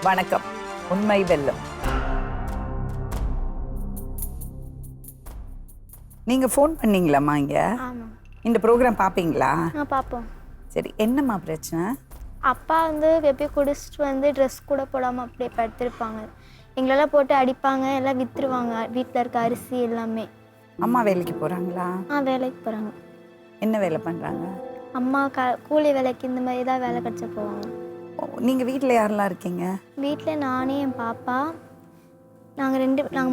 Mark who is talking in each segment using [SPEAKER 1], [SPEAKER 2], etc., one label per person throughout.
[SPEAKER 1] வணக்கம். உண்மை வெல்லும். நீங்க ஃபோன் பண்ணீங்களாம்மா இங்க?
[SPEAKER 2] ஆமாம்.
[SPEAKER 1] இந்த ப்ரோக்ராம் பார்ப்பீங்களா?
[SPEAKER 2] பார்ப்போம்.
[SPEAKER 1] சரி, என்னம்மா பிரச்சனை?
[SPEAKER 2] அப்பா எப்பயும் குடிச்சிட்டு ட்ரெஸ் கூட போடாமல் அப்படியே படுத்திருப்பாங்க. எங்களெல்லாம் போட்டு அடிப்பாங்க, எல்லாம் விற்றுருவாங்க வீட்டில் இருக்க அரிசி எல்லாமே.
[SPEAKER 1] அம்மா வேலைக்கு போகிறாங்களா?
[SPEAKER 2] வேலைக்கு போகிறாங்க.
[SPEAKER 1] என்ன வேலை பண்ணுறாங்க?
[SPEAKER 2] அம்மா கூலி வேலைக்கு இந்த மாதிரி தான் வேலை கிடச்சா போவாங்க.
[SPEAKER 1] நீங்கள் வீட்டில் யாரெல்லாம் இருக்கீங்க?
[SPEAKER 2] வீட்டில் நானே, என் பாப்பா, நாங்கள்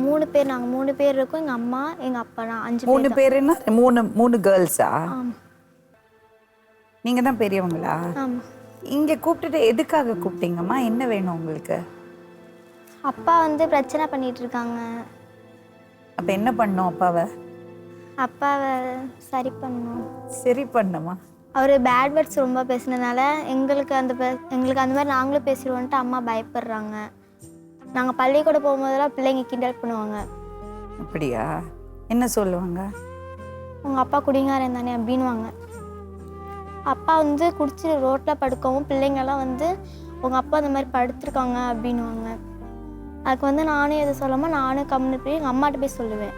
[SPEAKER 2] 3 பேர் இருக்கோம். எங்கள் அம்மா, எங்கள் அப்பா, நான் 5 பேர்.
[SPEAKER 1] 3 பேருன்னா மூணு கேர்ள்ஸா?
[SPEAKER 2] ஆமாம்.
[SPEAKER 1] நீங்கள் தான் பெரியவங்களா?
[SPEAKER 2] ஆமாம்.
[SPEAKER 1] இங்கே கூப்பிட்டுட்டு எதுக்காக கூப்பிட்டீங்கம்மா? என்ன வேணும் உங்களுக்கு?
[SPEAKER 2] அப்பா பிரச்சனை பண்ணிகிட்டு இருக்காங்க.
[SPEAKER 1] அப்போ என்ன பண்ணோம் அப்பாவை?
[SPEAKER 2] அப்பாவை சரி பண்ணணும்.
[SPEAKER 1] சரி பண்ணுமா?
[SPEAKER 2] அவர் பேட் வேர்ட்ஸ் ரொம்ப பேசினதுனால எங்களுக்கு அந்த மாதிரி நாங்களும் பேசிடுவோன்ட்டு அம்மா பயப்படுறாங்க. நாங்கள் பள்ளிக்கூடம் போகும்போதெல்லாம் பிள்ளைங்க கிண்டல் பண்ணுவாங்க.
[SPEAKER 1] அப்படியா? என்ன சொல்லுவாங்க?
[SPEAKER 2] உங்கள் அப்பா குடிகாரன் தானே அப்படின்வாங்க. அப்பா குடிச்சு ரோட்டில் படுக்கவும் பிள்ளைங்கெல்லாம் உங்கள் அப்பா அந்த மாதிரி படுத்துருக்காங்க அப்படின்வாங்க. அதுக்கு நானே எது சொல்லாமல் நானும் கம்முன்னு போய் எங்கள் அம்மாட்ட போய் சொல்லுவேன்.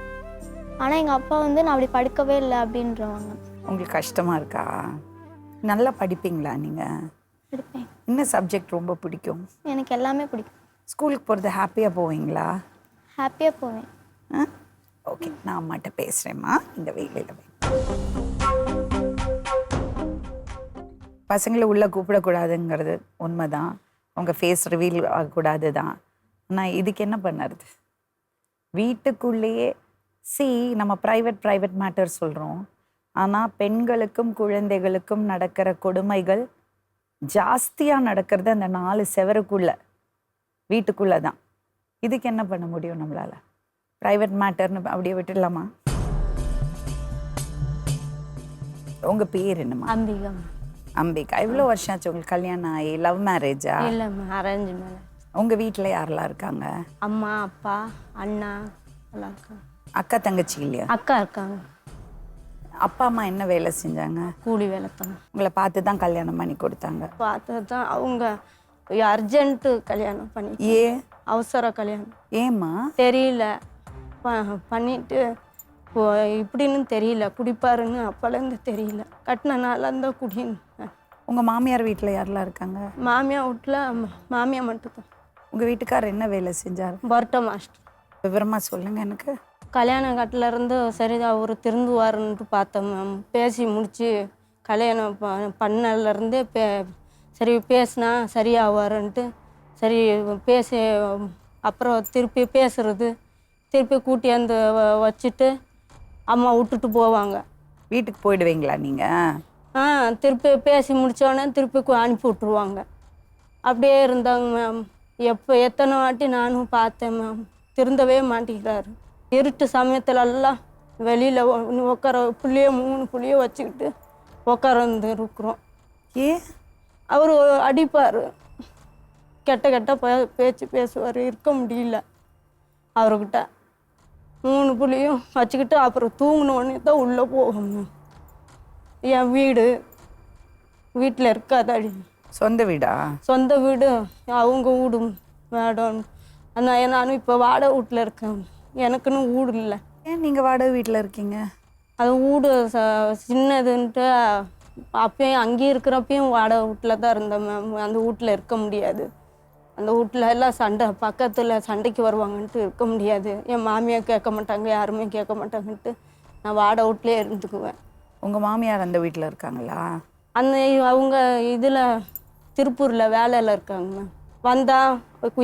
[SPEAKER 2] ஆனால் எங்கள் அப்பா நான் அப்படி படுக்கவே இல்லை அப்படின்றவாங்க.
[SPEAKER 1] உங்களுக்கு கஷ்டமாக இருக்கா? நல்லா படிப்பீங்களா நீங்கள்?
[SPEAKER 2] படிப்பேன்.
[SPEAKER 1] என்ன சப்ஜெக்ட் ரொம்ப பிடிக்கும்?
[SPEAKER 2] எனக்கு எல்லாமே பிடிக்கும்.
[SPEAKER 1] ஸ்கூலுக்கு போகிறது ஹாப்பியாக போவீங்களா?
[SPEAKER 2] ஹாப்பியாக போவேன்.
[SPEAKER 1] ஓகே, நான் அம்மாட்ட பேசுகிறேம்மா. இந்த வேலையில் பசங்களை உள்ளே கூப்பிடக்கூடாதுங்கிறது உண்மைதான். அவங்க ஃபேஸ் ரிவீல் ஆகக்கூடாது தான். ஆனால் இதுக்கு என்ன பண்ணுறது? வீட்டுக்குள்ளேயே நம்ம ப்ரைவேட் மேட்டர் சொல்கிறோம். ஆனால் பெண்களுக்கும் குழந்தைகளுக்கும் நடக்கிற கொடுமைகள் ஜாஸ்தியாக நடக்கிறது அந்த 4 செவருக்குள்ளே, வீட்டுக்குள்ளே தான். இதுக்கு என்ன பண்ண முடியும் நம்மளால்? ப்ரைவேட் மேட்டர்னு அப்படியே விட்டுடலாமா? உங்கள் பேர் என்னம்மா?
[SPEAKER 2] அம்பிகா.
[SPEAKER 1] அம்பிகா. எவ்வளோ வருஷம் ஆச்சு உங்களுக்கு கல்யாணம் ஆகி? லவ் மேரேஜா?
[SPEAKER 2] இல்லைம்மா, அரேஞ்ச் மேரேஜ்.
[SPEAKER 1] உங்கள் வீட்டில் யாரெல்லாம் இருக்காங்க?
[SPEAKER 2] அம்மா, அப்பா, அண்ணா எல்லாம் இருக்காங்க.
[SPEAKER 1] அக்கா தங்கச்சி இல்லையா?
[SPEAKER 2] அக்கா இருக்காங்க.
[SPEAKER 1] அப்பா அம்மா என்ன வேலை செஞ்சாங்க?
[SPEAKER 2] கூலி வேலை தான்.
[SPEAKER 1] உங்களை பார்த்து தான் கல்யாணம் பண்ணி கொடுத்தாங்க?
[SPEAKER 2] பார்த்து தான். அவங்க அர்ஜென்ட்டு கல்யாணம் பண்ணி. அவசர கல்யாணம்.
[SPEAKER 1] ஏம்மா?
[SPEAKER 2] தெரியல, பண்ணிட்டு இப்படின்னு தெரியல, குடிப்பாருன்னு அப்போலேருந்து தெரியல. கட்டின நாளாக குடின்னு.
[SPEAKER 1] உங்கள் மாமியார் வீட்டில் யாரெல்லாம் இருக்காங்க?
[SPEAKER 2] மாமியார் வீட்டில் மாமியார் மட்டும்தான்.
[SPEAKER 1] உங்கள் வீட்டுக்கார் என்ன வேலை செஞ்சார்?
[SPEAKER 2] பர்ட்டோ மாஸ்டர்.
[SPEAKER 1] விவரமாக சொல்லுங்கள் எனக்கு.
[SPEAKER 2] கல்யாணம் கட்டிலேருந்து சரி அவர் திருந்துவாருன்ட்டு பார்த்தோம் மேம். பேசி முடித்து கல்யாணம் பண்ணலேருந்தே சரி பேசினா சரியாவாருன்ட்டு சரி பேசி அப்புறம் திருப்பி பேசுறது, திருப்பி கூட்டியாந்து வச்சுட்டு அம்மா விட்டுட்டு போவாங்க.
[SPEAKER 1] வீட்டுக்கு போயிடுவீங்களா நீங்கள்?
[SPEAKER 2] திருப்பி பேசி முடித்தோடனே திருப்பி அனுப்பி விட்ருவாங்க. அப்படியே இருந்தாங்க மேம். எத்தனை வாட்டி நானும் பார்த்தேன் மேம். திருந்தவே மாட்டேங்கிறாரு. இருட்டு சமயத்துலலாம் வெளியில் உட்கார 3 புள்ளியை வச்சுக்கிட்டு உட்காந்து இருக்கிறோம். அவர் அடிப்பார், கெட்ட பேச்சு பேசுவார். இருக்க முடியல அவர்கிட்ட. 3 புள்ளியும் வச்சுக்கிட்டு அப்புறம் தூங்கினோடனே தான் உள்ளே போகணும். என் வீட்டில் இருக்காதாடி.
[SPEAKER 1] சொந்த வீடா? சொந்த
[SPEAKER 2] வீடு. அவங்க வீடு மேடம். நானும் இப்போ வாடகை வீட்டில் இருக்கேன். எனக்குன்னு வீடு இல்லை.
[SPEAKER 1] ஏன் நீங்கள் வாடகை வீட்டில் இருக்கீங்க?
[SPEAKER 2] அது வீடு சின்னதுன்ட்டு அப்பயும் அங்கேயும் இருக்கிறப்பையும் வாடகை வீட்டில் தான் இருந்தேன் மேம். அந்த வீட்டில் இருக்க முடியாது. அந்த வீட்டில் எல்லாம் பக்கத்தில் சண்டைக்கு வருவாங்கன்ட்டு இருக்க முடியாது. என் மாமியார் கேட்க மாட்டாங்க, யாருமே கேட்க மாட்டாங்கன்ட்டு நான் வாடகை வீட்டிலே இருந்துக்குவேன்.
[SPEAKER 1] உங்கள் மாமியார் அந்த வீட்டில் இருக்காங்களா?
[SPEAKER 2] அவங்க இதில் திருப்பூரில் வேலையில் இருக்காங்க மேம். வந்தால்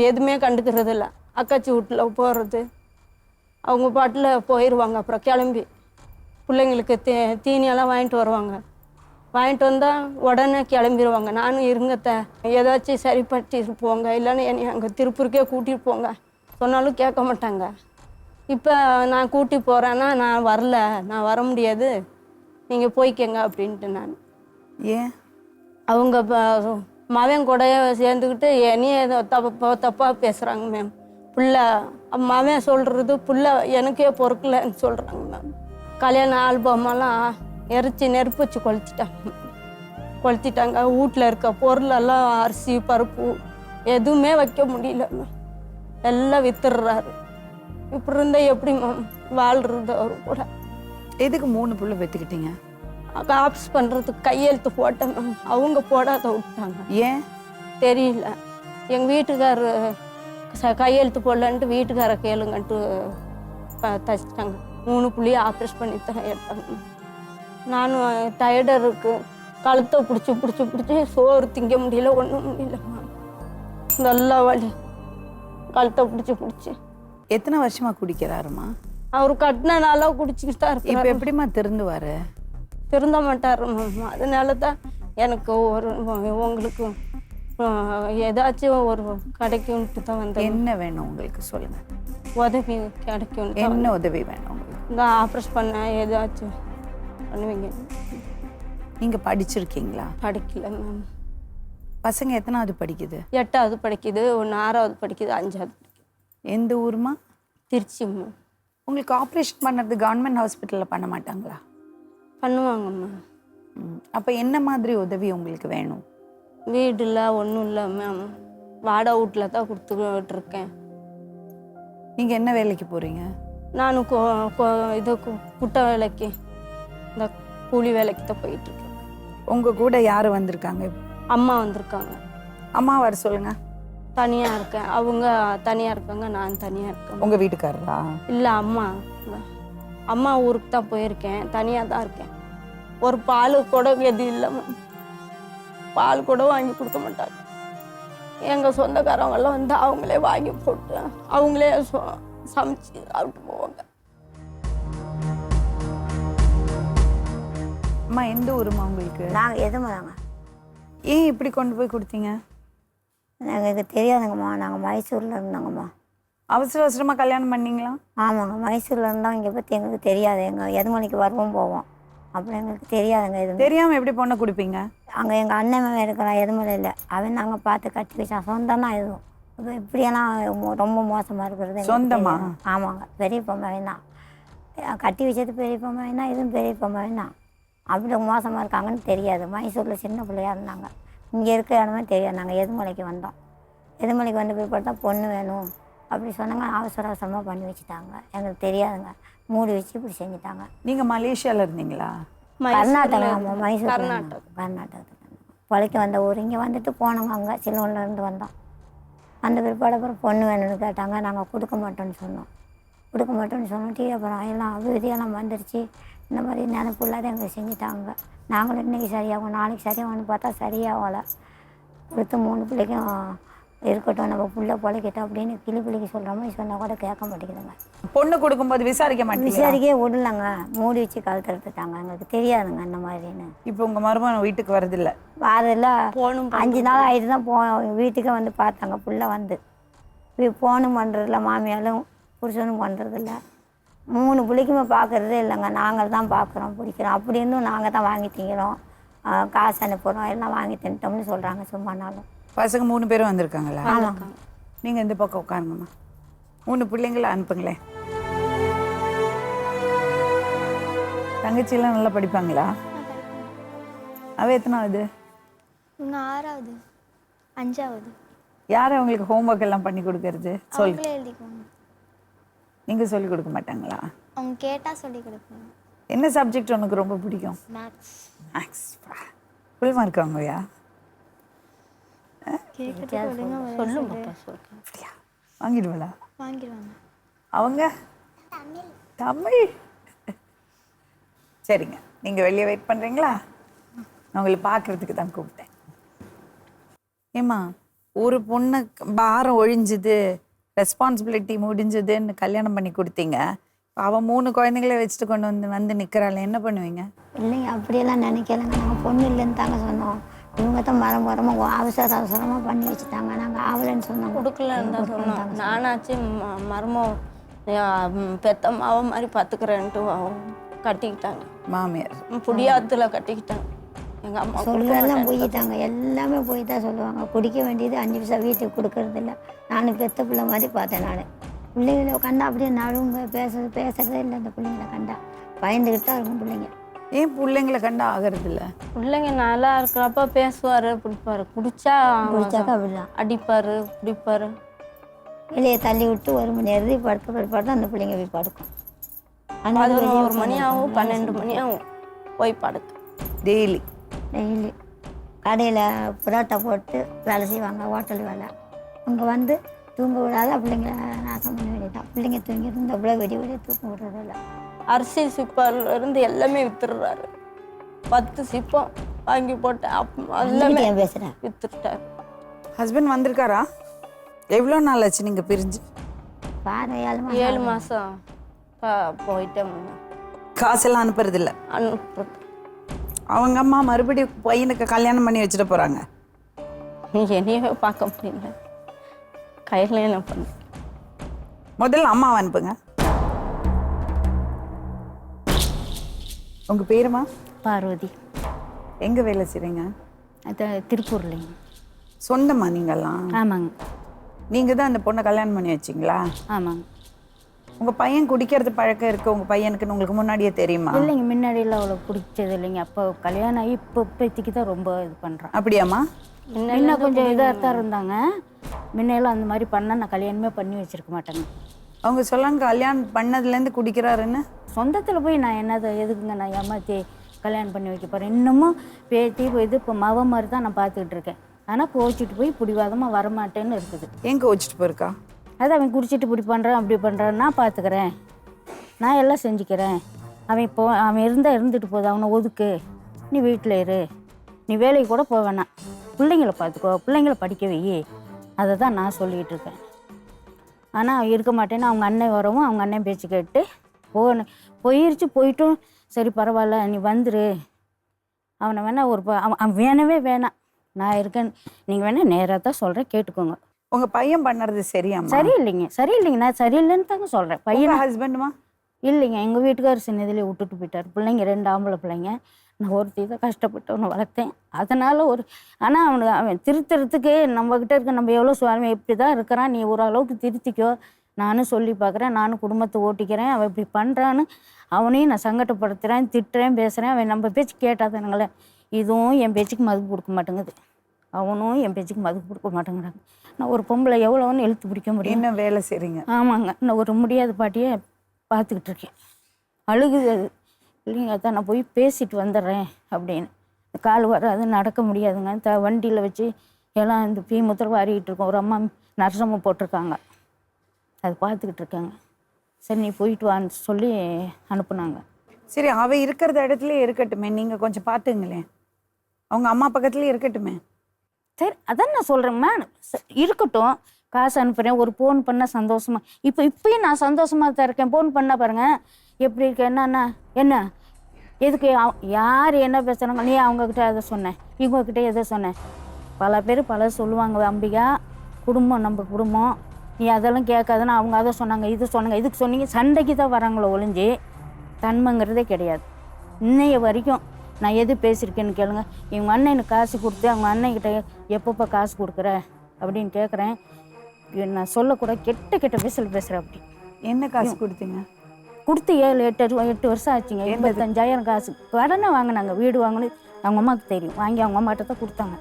[SPEAKER 2] எதுவுமே கண்டுக்கிறது இல்லை. அக்காச்சி வீட்டில் போகிறது, அவங்க பாட்டில் போயிடுவாங்க. அப்புறம் கிளம்பி பிள்ளைங்களுக்கு தீனியெல்லாம் வாங்கிட்டு வருவாங்க. வாங்கிட்டு வந்தால் உடனே கிளம்பிடுவாங்க. நானும் இருங்கத்த ஏதாச்சும் சரிப்பட்டு போங்க, இல்லைன்னா என்னை அங்கே திருப்பூருக்கே கூட்டிகிட்டு போங்க சொன்னாலும் கேட்க மாட்டாங்க. இப்போ நான் கூட்டி போகிறேன்னா நான் வரல, நான் வர முடியாது, நீங்கள் போய்க்கங்க அப்படின்ட்டு. நான்
[SPEAKER 1] ஏன்
[SPEAKER 2] அவங்க மவன் கூட சேர்ந்துக்கிட்டு என்னையே தப்பாக பேசுகிறாங்க மேம். புள்ள மவன் சொல்கிறது புள்ள எனக்கே பொறுக்கலைன்னு சொல்கிறாங்க மேம். கல்யாண ஆல்பமெல்லாம் எரிச்சி நெருப்பு வச்சு கொளுத்திட்டாங்க. வீட்டில் இருக்க பொருளெல்லாம் அரிசி பருப்பு எதுவுமே வைக்க முடியல. எல்லாம் வித்துடுறாரு. இப்படி இருந்தா எப்படி வாழ்றது அவரு கூட?
[SPEAKER 1] எதுக்கு 3 புள்ள பெற்றுக்கிட்டீங்க?
[SPEAKER 2] ஆப்ஸ் பண்ணுறதுக்கு கையெழுத்து போட்டேன் மேம். அவங்க போடாத விட்டாங்க.
[SPEAKER 1] ஏன்
[SPEAKER 2] தெரியல. எங்கள் வீட்டுக்காரரு கையெழுத்து போடலன்ட்டு வீட்டுக்கார கேளுங்கன்ட்டு தச்சிட்டாங்க. 3 புள்ளியை ஆப்ரேஷன் பண்ணி தான் எடுத்தாங்க. நானும் டயர்டாக இருக்கு, கழுத்தை பிடிச்சி சோறு திங்க முடியல, ஒன்றும் முடியல. நல்லா வலி, கழுத்தை பிடிச்சி.
[SPEAKER 1] எத்தனை வருஷமா குடிக்கிறாருமா?
[SPEAKER 2] அவர் கட்டினால குடிச்சிக்கிட்டு தான்
[SPEAKER 1] இப்போ
[SPEAKER 2] இருப்பாரு.
[SPEAKER 1] எப்படிமா திருந்துவாரு?
[SPEAKER 2] திருந்த மாட்டாரு மாமா. அதனால தான் எனக்கு உங்களுக்கு ஏதாச்சும் ஒரு கிடைக்கும்ட்டு தான் வந்தேன்.
[SPEAKER 1] என்ன வேணும் உங்களுக்கு சொல்லுங்க.
[SPEAKER 2] உதவி கிடைக்கும்.
[SPEAKER 1] என்ன உதவி வேணும் உங்களுக்கு?
[SPEAKER 2] இந்த ஆப்ரேஷன் பண்ண ஏதாச்சும் பண்ணுவீங்க?
[SPEAKER 1] நீங்க படிச்சிருக்கீங்களா?
[SPEAKER 2] படிக்கல மேம்.
[SPEAKER 1] பசங்க எத்தனாவது படிக்குது?
[SPEAKER 2] 8வது படிக்குது, 1 6வது படிக்குது, 5வது படிக்குது.
[SPEAKER 1] எந்த ஊருமா?
[SPEAKER 2] திருச்சி மேம்.
[SPEAKER 1] உங்களுக்கு ஆப்ரேஷன் பண்ணுறது கவர்மெண்ட் ஹாஸ்பிட்டலில் பண்ண மாட்டாங்களா?
[SPEAKER 2] பண்ணுவாங்க மேம்.
[SPEAKER 1] அப்போ என்ன மாதிரி உதவி உங்களுக்கு வேணும்?
[SPEAKER 2] வீடு இல்லை, ஒன்றும் இல்லை மேம். வாடகை வீட்டில் தான் கொடுத்துக்கிட்டு இருக்கேன்.
[SPEAKER 1] நீங்கள் என்ன வேலைக்கு போகிறீங்க?
[SPEAKER 2] நானும் இது குட்டை வேலைக்கு, இந்த கூலி வேலைக்கு தான் போயிட்டுருக்கேன்.
[SPEAKER 1] உங்கள் கூட யார் வந்திருக்காங்க?
[SPEAKER 2] அம்மா வந்திருக்காங்க.
[SPEAKER 1] அம்மா வர சொல்லுங்க.
[SPEAKER 2] தனியாக இருக்கேன், அவங்க தனியாக இருக்காங்க, நான் தனியாக இருக்கேன்.
[SPEAKER 1] உங்கள் வீட்டுக்காரரா?
[SPEAKER 2] இல்லை, அம்மா ஊருக்கு தான் போயிருக்கேன், தனியாக தான் இருக்கேன். ஒரு பால் கூட எதுவும் இல்லை மேம். பால் கூட வாங்கி கொடுக்க மாட்டாங்க. எங்கள் சொந்தக்காரவங்கெல்லாம் வந்து அவங்களே வாங்கி போட்டு அவங்களே சமைச்சு சாப்பிட்டு போவாங்க.
[SPEAKER 1] அம்மா எந்த ஊருமா உங்களுக்கு?
[SPEAKER 3] நாங்கள் எதுமாங்க.
[SPEAKER 1] ஏன் இப்படி கொண்டு போய் கொடுத்தீங்க?
[SPEAKER 3] எங்களுக்கு தெரியாதுங்கம்மா. நாங்கள் மைசூரில் இருந்தாங்கம்மா.
[SPEAKER 1] அவசர அவசரமாக கல்யாணம் பண்ணீங்களா?
[SPEAKER 3] ஆமாங்க, மைசூரில் இருந்தால் இங்கே பற்றி எங்களுக்கு தெரியாது. எங்கள் எதுமலைக்கு வருவோம் போவோம், அப்புறம் எங்களுக்கு தெரியாதுங்க. எதுவும்
[SPEAKER 1] தெரியாமல் எப்படி பொண்ணை கொடுப்பீங்க?
[SPEAKER 3] அங்கே எங்கள் அண்ணன் இருக்கிறான் எதுமலையில், அவன் நாங்கள் பார்த்து கட்டி வச்சான். சொந்தம் தான் எதுவும். இப்போ இப்படியெல்லாம் ரொம்ப மோசமாக இருக்கிறது.
[SPEAKER 1] சொந்தமா?
[SPEAKER 3] ஆமாங்க, பெரிய பொம்மைவன் தான் கட்டி வச்சது. பெரிய பொம்மைவன் தான், இதுவும் பெரிய பொம்மைவன் தான். அப்படி மோசமாக இருக்காங்கன்னு தெரியாது. மைசூரில் சின்ன பிள்ளையாக இருந்தாங்க. இங்கே இருக்க இடமே தெரியாது. நாங்கள் எதுமலைக்கு வந்தோம். எதுமலைக்கு வந்து போய் பார்த்தா பொண்ணு வேணும் அப்படி சொன்னாங்க. அவசர அவசரமாக பண்ணி வச்சுட்டாங்க. எங்களுக்கு தெரியாதுங்க, மூடி வச்சு இப்படி செஞ்சுட்டாங்க.
[SPEAKER 1] நீங்கள் மலேசியாவில் இருந்தீங்களா?
[SPEAKER 3] கர்நாடகா. ஆமாம், மைசூர் கர்நாடகத்தில் பொழைக்க வந்த ஊர். இங்கே வந்துட்டு போனோங்க. அங்கே சிலோன்லேருந்து வந்தோம். அந்த பிற்பாடு அப்புறம் பொண்ணு வேணும்னு கேட்டாங்க. நாங்கள் கொடுக்க மாட்டோம்னு சொன்னோம். அப்புறம் எல்லாம் அபிவிதியெல்லாம் வந்துடுச்சு. இந்த மாதிரி நினைப்பு இல்லாத எங்களை செஞ்சுட்டாங்க. நாங்களும் இன்றைக்கி சரியாகும், நாளைக்கு சரியாகும்னு பார்த்தா சரியாகலை. கொடுத்து 3 பிள்ளைக்கும் இருக்கட்டும், நம்ம புள்ள பொழைக்கட்டும் அப்படின்னு பிள்ளைக்கு சொல்கிற மாதிரி சொன்னால் கூட கேட்க மாட்டேங்குதுங்க.
[SPEAKER 1] பொண்ணு கொடுக்கும்போது விசாரிக்க மாட்டேங்க?
[SPEAKER 3] விசாரிக்கவே விடலங்க, மூடி வச்சு கழுத்து எடுத்துட்டாங்க. எங்களுக்கு தெரியாதுங்க அந்த மாதிரின்னு.
[SPEAKER 1] இப்போ உங்கள் மருமகன் வீட்டுக்கு வரதில்லை?
[SPEAKER 3] வரதில்ல.
[SPEAKER 2] போகணும்
[SPEAKER 3] 5 நாள் ஆகிட்டு தான் வீட்டுக்கே வந்து பார்த்தாங்க. புள்ள வந்து போனும் பண்ணுறதில்ல, மாமியாலும் புருஷனும் பண்ணுறதில்ல. 3 பிள்ளைக்குமே பார்க்குறதே இல்லைங்க. நாங்கள் தான் பார்க்குறோம், பிடிக்கிறோம். அப்படி இருந்தும் நாங்கள் தான் வாங்கி திங்கிறோம், காசு அனுப்புகிறோம், எல்லாம் வாங்கி தின்ட்டோம்னு சொல்கிறாங்க. சும்மானாலும்
[SPEAKER 1] பசங்க 3 பேரும் வந்திருக்காங்களா?
[SPEAKER 3] ஆமாங்க.
[SPEAKER 1] நீங்கள் இந்த பக்கம் உட்காருங்கம்மா. 3 பிள்ளைங்கள அனுப்புங்களேன். தங்கச்சியெல்லாம் நல்லா படிப்பாங்களா? அவ எத்தனாவது?
[SPEAKER 4] 6வது 5வது.
[SPEAKER 1] யார் அவங்களுக்கு ஹோம்ஒர்க் எல்லாம் பண்ணி கொடுக்கறது?
[SPEAKER 4] அவங்களே எழுதிக்குவாங்க.
[SPEAKER 1] நீங்கள் சொல்லிக் கொடுக்க மாட்டாங்களா?
[SPEAKER 4] அவங்க கேட்டால் சொல்லி கொடுப்பாங்க.
[SPEAKER 1] என்ன சப்ஜெக்ட் உனக்கு ரொம்ப பிடிக்கும்?
[SPEAKER 4] மேக்ஸ்.
[SPEAKER 1] மேக்ஸ். ஃபுல் மார்க் வாங்குவியா? அப்படியா? வாங்கிடுவலா?
[SPEAKER 4] வாங்கிடுவாங்க.
[SPEAKER 1] அவங்க தமிழ். சரிங்க, நீங்கள் வெளியே வெயிட் பண்ணுறீங்களா? நான் உங்களை பார்க்குறதுக்கு தான் கூப்பிட்டேன். ஏம்மா, ஒரு பொண்ணு பாரம் ஒழிஞ்சுது, ரெஸ்பான்சிபிலிட்டி முடிஞ்சதுன்னு கல்யாணம் பண்ணி கொடுத்தீங்க. அவன் 3 குழந்தைங்கள வச்சுட்டு கொண்டு வந்து நிற்கிறாள், என்ன பண்ணுவீங்க?
[SPEAKER 3] இல்லைங்க, அப்படியெல்லாம் நினைக்கலைங்க. நாங்கள் பொண்ணு இல்லைன்னு தாங்க சொன்னோம். இவங்க தான் மரமாக அவசரமாக பண்ணி வச்சுட்டாங்க. நாங்கள் ஆவலைன்னு சொன்னோம்,
[SPEAKER 2] கொடுக்கலன்னு தான் சொன்னோம். நானாச்சு மருமம் பெத்த மாவை மாதிரி பார்த்துக்கிறேன்ட்டு கட்டிக்கிட்டாங்க.
[SPEAKER 1] மாமியார்
[SPEAKER 2] புடியாத்துல கட்டிக்கிட்டாங்க. எங்கள் அம்மா
[SPEAKER 3] சொல்லலாம் போயிட்டாங்க. எல்லாமே போய் தான் சொல்லுவாங்க. குடிக்க வேண்டியது 5 பைசா வீட்டுக்கு கொடுக்கறது இல்லை. நானும் பெத்த பிள்ளை மாதிரி பார்த்தேன். நான் பிள்ளைங்களை கண்டா அப்படியே நடுவுங்க, பேசுறதே இல்லை. அந்த பிள்ளைங்களை கண்டா பயந்துக்கிட்டு தான் இருக்கும் பிள்ளைங்க.
[SPEAKER 1] ஏன் பிள்ளைங்களை கண்டு ஆகிறது இல்லை?
[SPEAKER 2] பிள்ளைங்க நல்லா இருக்கிறப்ப பேசுவார் பிடிப்பாரு, குடிச்சா
[SPEAKER 3] குடிச்சாக்கா அப்படிதான்
[SPEAKER 2] அடிப்பார் பிடிப்பார்.
[SPEAKER 3] வெளியே தள்ளி விட்டு 1 மணி நேரத்துக்கு படுத்த அந்த பிள்ளைங்க போய் படுக்கும்.
[SPEAKER 2] 11 மணி ஆகும், 12 மணி ஆகும் போய் படுக்க.
[SPEAKER 1] டெய்லி
[SPEAKER 3] டெய்லி கடையில் புரோட்டா போட்டு வேலை செய்வாங்க, ஹோட்டல் வேலை. அங்கே வந்து தூங்க விடாத பிள்ளைங்க நாசம் பண்ண வேண்டியதான். பிள்ளைங்க தூங்கி இருந்த பிள்ளை வெடி தூக்க விடுறதில்ல.
[SPEAKER 2] அரிசி சிப்பால இருந்து எல்லாமே வித்துடுறாரு. 10 சிப்பம் வாங்கி போட்டு எல்லாமே
[SPEAKER 3] பேசுகிறேன்
[SPEAKER 2] வித்துட்டாரு.
[SPEAKER 1] ஹஸ்பண்ட் வந்திருக்காரா? எவ்வளோ நாள் ஆச்சு நீங்கள் பிரிஞ்சு?
[SPEAKER 3] பாரு
[SPEAKER 2] 7 மாதம் போயிட்டேன்.
[SPEAKER 1] காசெல்லாம் அனுப்புறதில்ல?
[SPEAKER 2] அனுப்புறது.
[SPEAKER 1] அவங்க அம்மா மறுபடியும் பையனுக்கு கல்யாணம் பண்ணி வச்சுட்டு போகிறாங்க.
[SPEAKER 2] என்னையவே பார்க்க முடியல, கையில் என்ன பண்ண.
[SPEAKER 1] முதல்ல அம்மாவை அனுப்புங்க. உங்கள் பேருமா?
[SPEAKER 5] பார்வதி.
[SPEAKER 1] எங்கே வேலை செய்கிறீங்க?
[SPEAKER 5] அது திருப்பூர்லைங்க.
[SPEAKER 1] சொந்தமா நீங்கள்லாம்?
[SPEAKER 5] ஆமாங்க.
[SPEAKER 1] நீங்கள் தான் அந்த பொண்ணை கல்யாணம் பண்ணி வச்சிங்களா?
[SPEAKER 5] ஆமாங்க.
[SPEAKER 1] உங்கள் பையன் குடிக்கிறது பழக்கம் இருக்குது உங்கள் பையனுக்குன்னு உங்களுக்கு முன்னாடியே தெரியுமா?
[SPEAKER 5] இல்லைங்க, முன்னாடியெல்லாம் அவ்வளோ பிடிச்சது இல்லைங்க. அப்போ கல்யாணம் ஆகி இப்போதைக்கு தான் ரொம்ப இது பண்ணுறான்.
[SPEAKER 1] அப்படியாம்மா?
[SPEAKER 5] முன்ன கொஞ்சம் இதாக தான் இருந்தாங்க. முன்னையெல்லாம் அந்த மாதிரி பண்ணால் நான் கல்யாணமே பண்ணி வச்சிருக்க மாட்டேங்க.
[SPEAKER 1] அவங்க சொல்லாங்க கல்யாணம் பண்ணதுலேருந்து குடிக்கிறாருன்னு.
[SPEAKER 5] சொந்தத்தில் போய் நான் என்னதை எதுக்குங்க நான் ஏமாற்றி கல்யாணம் பண்ணி வைக்க போகிறேன்? இன்னமும் பேத்தி இது இப்போ மவ மாதிரி தான் நான் பார்த்துக்கிட்டு இருக்கேன். ஆனால் கோச்சிட்டு போய் பிடிவாதமாக வரமாட்டேன்னு இருக்குது.
[SPEAKER 1] ஏன் கோச்சிட்டு போயிருக்கா?
[SPEAKER 5] அது அவன் குடிச்சிட்டு இப்படி பண்ணுறான் அப்படி பண்ணுறான், நான் பார்த்துக்கிறேன், நான் எல்லாம் செஞ்சுக்கிறேன். அவன் இருந்தால் இருந்துட்டு போகுது, அவனை ஒதுக்கு, நீ வீட்டில் இரு, நீ வேலைக்கு கூட போக வேணாம், பிள்ளைங்கள பார்த்துக்கோ, பிள்ளைங்கள படிக்க வை, அதை தான் நான் சொல்லிகிட்டு இருக்கேன். ஆனால் அவன் இருக்க மாட்டேன்னு அவங்க அண்ணன் வரவும் அவங்க அண்ணன் பேச்சு கேட்டு போயிட்டும் சரி பரவாயில்ல நீ வந்துரு, அவனை வேணால் அவன் வேணவே வேணாம், நான் இருக்கேன், நீங்கள் வேணால் நேராக தான் சொல்கிறேன் கேட்டுக்கோங்க.
[SPEAKER 1] உங்கள் பையன் பண்ணுறது சரியாம்மா?
[SPEAKER 5] சரியில்லைங்க, நான் சரியில்லைன்னு தாங்க சொல்கிறேன். பையன்
[SPEAKER 1] ஹஸ்பண்டுமா?
[SPEAKER 5] இல்லைங்க, எங்கள் வீட்டுக்காரர் சின்னதுலேயே விட்டுட்டு போயிட்டார். பிள்ளைங்க 2 ஆம்பளை பிள்ளைங்க, நான் ஒருத்தி தான் கஷ்டப்பட்டு அவனை வளர்த்தேன். அதனால் ஆனால் அவன் திருத்துறதுக்கு நம்மக்கிட்ட இருக்க நம்ம எவ்வளோ அவன் இப்படி தான் இருக்கிறான், நீ ஓரளவுக்கு திருத்திக்கோ, நானும் சொல்லி பார்க்குறேன், நானும் குடும்பத்தை ஓட்டிக்கிறேன், அவன் இப்படி பண்ணுறான்னு அவனையும் நான் சங்கடப்படுத்துகிறேன், திட்டுறேன், பேசுகிறேன். அவன் நம்ம பேச்சு கேட்டாதானுங்களே. இதுவும் என் பேச்சுக்கு மதிப்பு கொடுக்க மாட்டேங்குது, அவனும் என் பேச்சுக்கு மதிப்பு கொடுக்க மாட்டேங்கிறாங்க. நான் ஒரு பொம்பளை எவ்வளோன்னு இழுத்து பிடிக்க முடியும்.
[SPEAKER 1] என்ன வேலை செய்கிறீங்க?
[SPEAKER 5] ஆமாங்க, நான் ஒரு முடியாத பாட்டியை பார்த்துக்கிட்டு இருக்கேன். அழுகுது அது. இல்லைங்க அதான் நான் போய் பேசிட்டு வந்துடுறேன் அப்படின்னு. கால் வராது, நடக்க முடியாதுங்க. வண்டியில் வச்சு எல்லாம் இந்த மூத்திரம் வாரிக்கிட்டு இருக்கோம். ஒரு அம்மா நரசமாக போட்டிருக்காங்க, அது பார்த்துக்கிட்டு இருக்காங்க. சரி நீ போயிட்டு வான்னு சொல்லி அனுப்புனாங்க.
[SPEAKER 1] சரி அவ இருக்கிற இடத்துலயே இருக்கட்டுமே, நீங்கள் கொஞ்சம் பார்த்துங்களேன், அவங்க அம்மா பக்கத்துலேயே இருக்கட்டுமே.
[SPEAKER 5] சரி அதான் நான் சொல்கிறேங்கம்மா, இருக்கட்டும், காசு அனுப்புகிறேன், ஒரு ஃபோன் பண்ணால் சந்தோஷமா. இப்பயும் நான் சந்தோஷமாக தான் இருக்கேன். ஃபோன் பண்ணால் பாருங்கள் எப்படி இருக்கேன், என்ன எதுக்கு யார் என்ன பேசுகிறாங்க, நீ அவங்கக்கிட்ட எதை சொன்னேன், இவங்கக்கிட்ட எதை சொன்னேன், பல பேர் பல சொல்லுவாங்க. அம்பிகா குடும்பம் நம்ம குடும்பம், நீ அதெல்லாம் கேட்காதுன்னா அவங்க அதை சொன்னாங்க இது சொன்னாங்க இதுக்கு சொன்னீங்க, சண்டைக்கு தான் வராங்களோ ஒழிஞ்சு தன்மைங்கிறதே கிடையாது. இன்னைய வரைக்கும் நான் எது பேசியிருக்கேன்னு கேளுங்க. இவங்க அண்ணன் எனக்கு காசு கொடுத்து அவங்க அண்ணன்கிட்ட எப்பப்போ காசு கொடுக்குற அப்படின்னு கேட்குறேன். நான் சொல்லக்கூட கெட்ட பேசல் பேசுகிறேன். அப்படி
[SPEAKER 1] என்ன காசு கொடுத்தீங்க?
[SPEAKER 5] கொடுத்து 7-8 வருஷம் ஆச்சுங்க. 85,000 காசு கடனை வாங்கினாங்க. வீடு வாங்கணும் அவங்க அம்மாவுக்கு தெரியும், வாங்கி அவங்க அம்மாட்ட தான் கொடுத்தாங்க.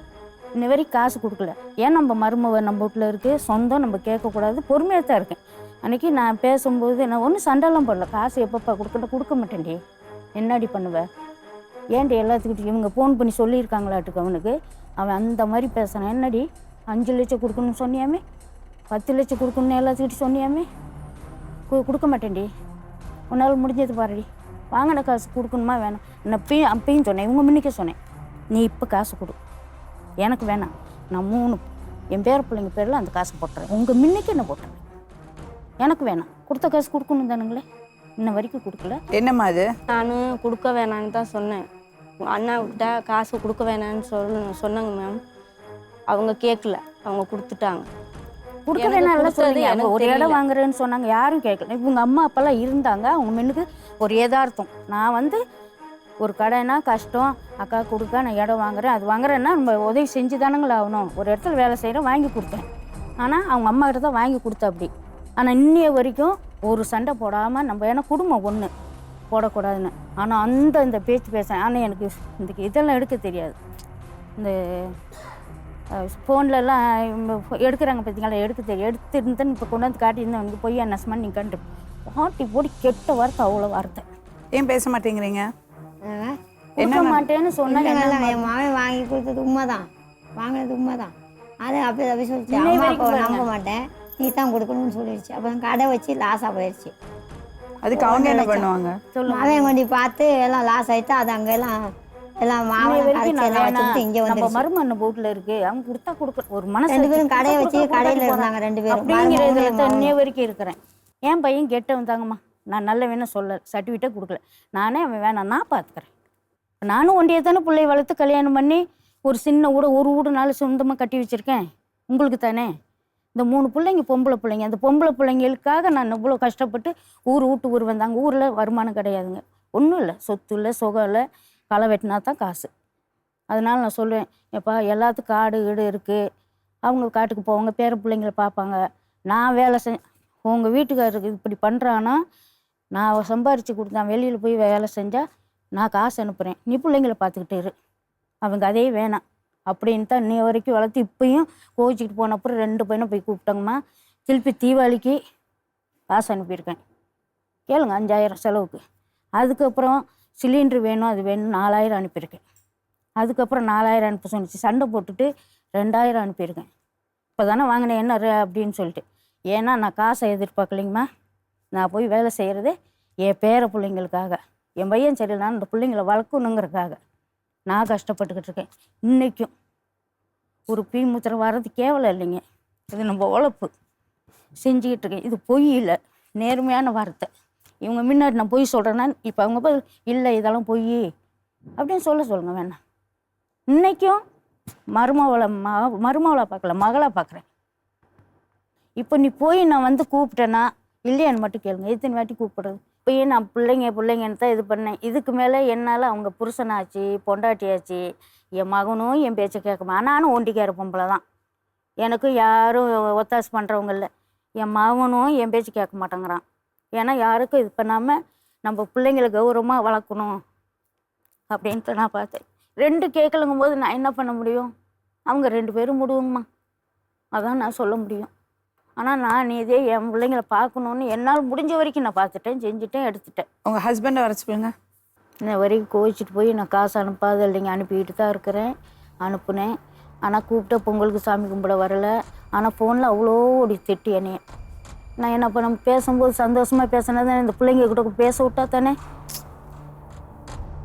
[SPEAKER 5] இன்ன வரைக்கும் காசு கொடுக்கல. ஏன் நம்ம மருமவ நம்ம வீட்டில் இருக்குது, சொந்தம், நம்ம கேட்கக்கூடாது, பொறுமையாக தான் இருக்கேன். அன்றைக்கி நான் பேசும்போது நான் ஒன்றும் சண்டைலாம் போடல. காசு எப்பப்பா கொடுக்க மாட்டேன்டி, என்னடி பண்ணுவேன், ஏன்டி எல்லாத்துக்கிட்டையும் இவங்க ஃபோன் பண்ணி சொல்லியிருக்காங்களாட்டுக்கு அவனுக்கு, அவன் அந்த மாதிரி பேசுகிறான். என்னடி 5 லட்சம் கொடுக்கணும்னு சொன்னியாமே, 10 லட்சம் கொடுக்கணுன்னு எல்லாத்துக்கிட்டையும் சொன்னியாமே, கொடுக்க மாட்டேன்டி, உன்னால் முடிஞ்சது பாருடி, வாங்கின காசு கொடுக்கணுமா வேணாம். நான் அப்பயும் சொன்னேன், இவங்க முன்னிக்கே சொன்னேன், நீ இப்போ காசு கொடு, எனக்கு வேணாம், நான் 3 என் பிள்ளைங்க பேரில் அந்த காசு போட்டுறேன், உங்கள் முன்னிக்கு என்ன போட்டுறேன், எனக்கு வேணாம், கொடுத்த காசு கொடுக்கணும் தானுங்களே, இன்ன வரைக்கும் கொடுக்கல.
[SPEAKER 1] என்னம்மா அது?
[SPEAKER 2] நானும் கொடுக்க வேணான்னு தான் சொன்னேன். அண்ணாக்கிட்ட காசு கொடுக்க வேணான்னு சொன்னாங்க மேம். அவங்க கேட்கல, அவங்க கொடுத்துட்டாங்க.
[SPEAKER 5] கொடுக்க வேணாம் சொல்லுங்க. ஒரு இடம் வாங்குறேன்னு சொன்னாங்க, யாரும் கேட்கல. இவங்க அம்மா அப்பெல்லாம் இருந்தாங்க, அவங்க முன்னுக்கு ஒரு யதார்த்தம். நான் ஒரு கடைனா கஷ்டம், அக்கா கொடுக்க நான் இடம் வாங்குறேன், அது வாங்குறேன்னா நம்ம உதவி செஞ்சு தானங்களா ஆகணும். ஒரு இடத்துல வேலை செய்கிறேன், வாங்கி கொடுத்தேன். ஆனால் அவங்க அம்மா கிட்ட தான் வாங்கி கொடுத்தேன் அப்படி. ஆனால் இன்னைய வரைக்கும் ஒரு சண்டை போடாமல் நம்ம, ஏன்னா குடும்பம் ஒன்று, போடக்கூடாதுன்னு. ஆனால் அந்த பேச்சு பேசுகிறேன். ஆனால் எனக்கு இந்த இதெல்லாம் எடுக்க தெரியாது. இந்த ஃபோன்லலாம் எடுக்கிறாங்க பார்த்தீங்களா, எடுக்க தெரியும். எடுத்துருந்தேன்னு இப்போ கொண்டாந்து காட்டியிருந்தேன். வந்து பொய்யா நெசமா நீங்கள் கண்டு பாட்டி போடி கெட்ட வார்த்தை, அவ்வளோ வார்த்தை.
[SPEAKER 1] ஏன் பேச மாட்டேங்கிறீங்க?
[SPEAKER 5] கொடுக்க மாட்டேன்னு சொன்னால்
[SPEAKER 3] என் மாவன் வாங்கி கொடுத்தது உண்மைதான், வாங்கினது உண்மைதான். அது அப்படி சொல்லிச்சு. அம்மா அப்பாவை நம்ப மாட்டேன், நீ தான் கொடுக்கணும்னு சொல்லிடுச்சு. அப்புறம் கடை வச்சு லாஸாக போயிடுச்சு.
[SPEAKER 1] அதுக்கு அவங்க என்ன பண்ணுவாங்க?
[SPEAKER 3] மாவன் கொண்டு பார்த்து எல்லாம் லாஸ் ஆயிட்டு அது அங்கெல்லாம் எல்லாம் மாவன் வச்சுட்டு இங்கே வந்து
[SPEAKER 5] மருமண்ண போட்டில் இருக்கு. அவங்க கொடுத்தா கொடுக்க ஒரு மனசு.
[SPEAKER 3] 2 பேரும் கடையை வச்சு கடையில் இருந்தாங்க 2 பேரும்.
[SPEAKER 5] அப்படிங்கிறதுல தான் இன்னைய வரைக்கும் இருக்கிறேன். என் பையன் கெட்டவன் தாங்கம்மா, நான் நல்ல வேணும் சொல்ல சர்டிஃபிகேட்டே கொடுக்கல. நானே அவன் வேணாம் நான் பார்த்துக்கிறேன். நானும் ஒண்டியை தானே பிள்ளைய வளர்த்து கல்யாணம் பண்ணி ஒரு சின்ன ஒரு வீடுனால சொந்தமாக கட்டி வச்சுருக்கேன். உங்களுக்கு தானே இந்த 3 பிள்ளைங்க பொம்பளை பிள்ளைங்க. அந்த பொம்பளை பிள்ளைங்களுக்காக நான் இவ்வளோ கஷ்டப்பட்டு ஊர் வந்தாங்க. ஊரில் வருமானம் கிடையாதுங்க, ஒன்றும் இல்லை, சொத்து இல்லை, சுகம் இல்லை, களை வெட்டினா தான் காசு. அதனால நான் சொல்லுவேன், எப்பா எல்லாத்துக்கும் காடு வீடு இருக்குது, அவங்க காட்டுக்கு போவாங்க, பேர பிள்ளைங்களை பார்ப்பாங்க. நான் வேலை உங்கள் வீட்டுக்காரருக்கு இப்படி பண்ணுறான்னா நான் சம்பாரித்து கொடுத்தேன், வெளியில் போய் வேலை செஞ்சால் நான் காசு அனுப்புகிறேன், நீ பிள்ளைங்களை பார்த்துக்கிட்டு இரு. அவங்க அதே வேணாம் அப்படின்னு தான் இன்னைய வரைக்கும் வளர்த்து. இப்போயும் கோச்சிக்கிட்டு போன அப்புறம் 2 பையனை போய் கூப்பிட்டாங்கம்மா. திருப்பி தீபாவளிக்கு காசு அனுப்பியிருக்கேன், கேளுங்க 5000 செலவுக்கு. அதுக்கப்புறம் சிலிண்டர் வேணும், அது வேணும், 4000 அனுப்பியிருக்கேன். அதுக்கப்புறம் 4000 அனுப்ப சொன்னிச்சு, சண்டை போட்டுட்டு 2000 அனுப்பியிருக்கேன். இப்போ தானே வாங்கினேன் என்ன அப்படின்னு சொல்லிட்டு. ஏன்னா நான் காசை எதிர்பார்க்கலைங்கம்மா, நான் போய் வேலை செய்கிறது என் பேர பிள்ளைங்களுக்காக. என் பையன் சரியில்லைனா அந்த பிள்ளைங்களை வளர்க்கணுங்கிறதுக்காக நான் கஷ்டப்பட்டுக்கிட்டு இருக்கேன். இன்றைக்கும் ஒரு மூத்திரம் வர்றது கேவலம் இல்லைங்க, இது நம்ம உழைப்பு செஞ்சுக்கிட்டு இருக்கேன். இது பொய் இல்லை, நேர்மையான வார்த்தை. இவங்க முன்னாடி நான் பொய் சொல்கிறேன்னா இப்போ அவங்க போய் இல்லை இதெல்லாம் பொய் அப்படின்னு சொல்லுங்க வேணாம். இன்றைக்கும் மருமவளை பார்க்கல, மகளாக பார்க்குறேன். இப்போ நீ போய் நான் வந்து கூப்பிட்டேன்னா இல்லையான்னு மட்டும் கேளுங்க, எத்தனை வாட்டி கூப்பிடுறது. இப்போயே நான் பிள்ளைங்கன்னு தான் இது பண்ணேன். இதுக்கு மேலே என்னால் அவங்க புருஷனாச்சு பொண்டாட்டியாச்சு, என் மகனும் என் பேச்சை கேட்க நானும் ஒண்டிக்கார பொம்பளை தான், எனக்கும் யாரும் ஒத்தாசு பண்ணுறவங்க இல்லை. என் மகனும் என் பேச்சு கேட்க மாட்டேங்கிறான். ஏன்னா யாருக்கும் இது பண்ணாமல் நம்ம பிள்ளைங்களை கௌரவமாக வளர்க்கணும் அப்படின்ட்டு நான் பார்த்தேன். 2 கேட்கலங்கும் போது நான் என்ன பண்ண முடியும்? அவங்க 2 பேரும் முடியுங்கம்மா, அதான் நான் சொல்ல முடியும். ஆனால் நான் இதே என் பிள்ளைங்களை பார்க்கணுன்னு என்னால் முடிஞ்ச வரைக்கும் நான் பார்த்துட்டேன், செஞ்சுட்டேன், எடுத்துட்டேன்.
[SPEAKER 1] உங்கள் ஹஸ்பண்டை வர சொல்லுங்க.
[SPEAKER 5] இன்ன வரைக்கும் கோவிச்சிட்டு போய் நான் காசு அனுப்பாத இல்லைங்க, அனுப்பிக்கிட்டு தான் இருக்கிறேன், அனுப்புனேன். ஆனால் கூப்பிட்ட பொங்கலுக்கு சாமி கும்பிட வரலை. ஆனால் ஃபோனில் அவ்வளோ ஒரு திட்டி என்னைய. நான் என்ன பண்ண, பேசும்போது சந்தோஷமாக பேசினது இந்த பிள்ளைங்க கூட பேச விட்டா தானே.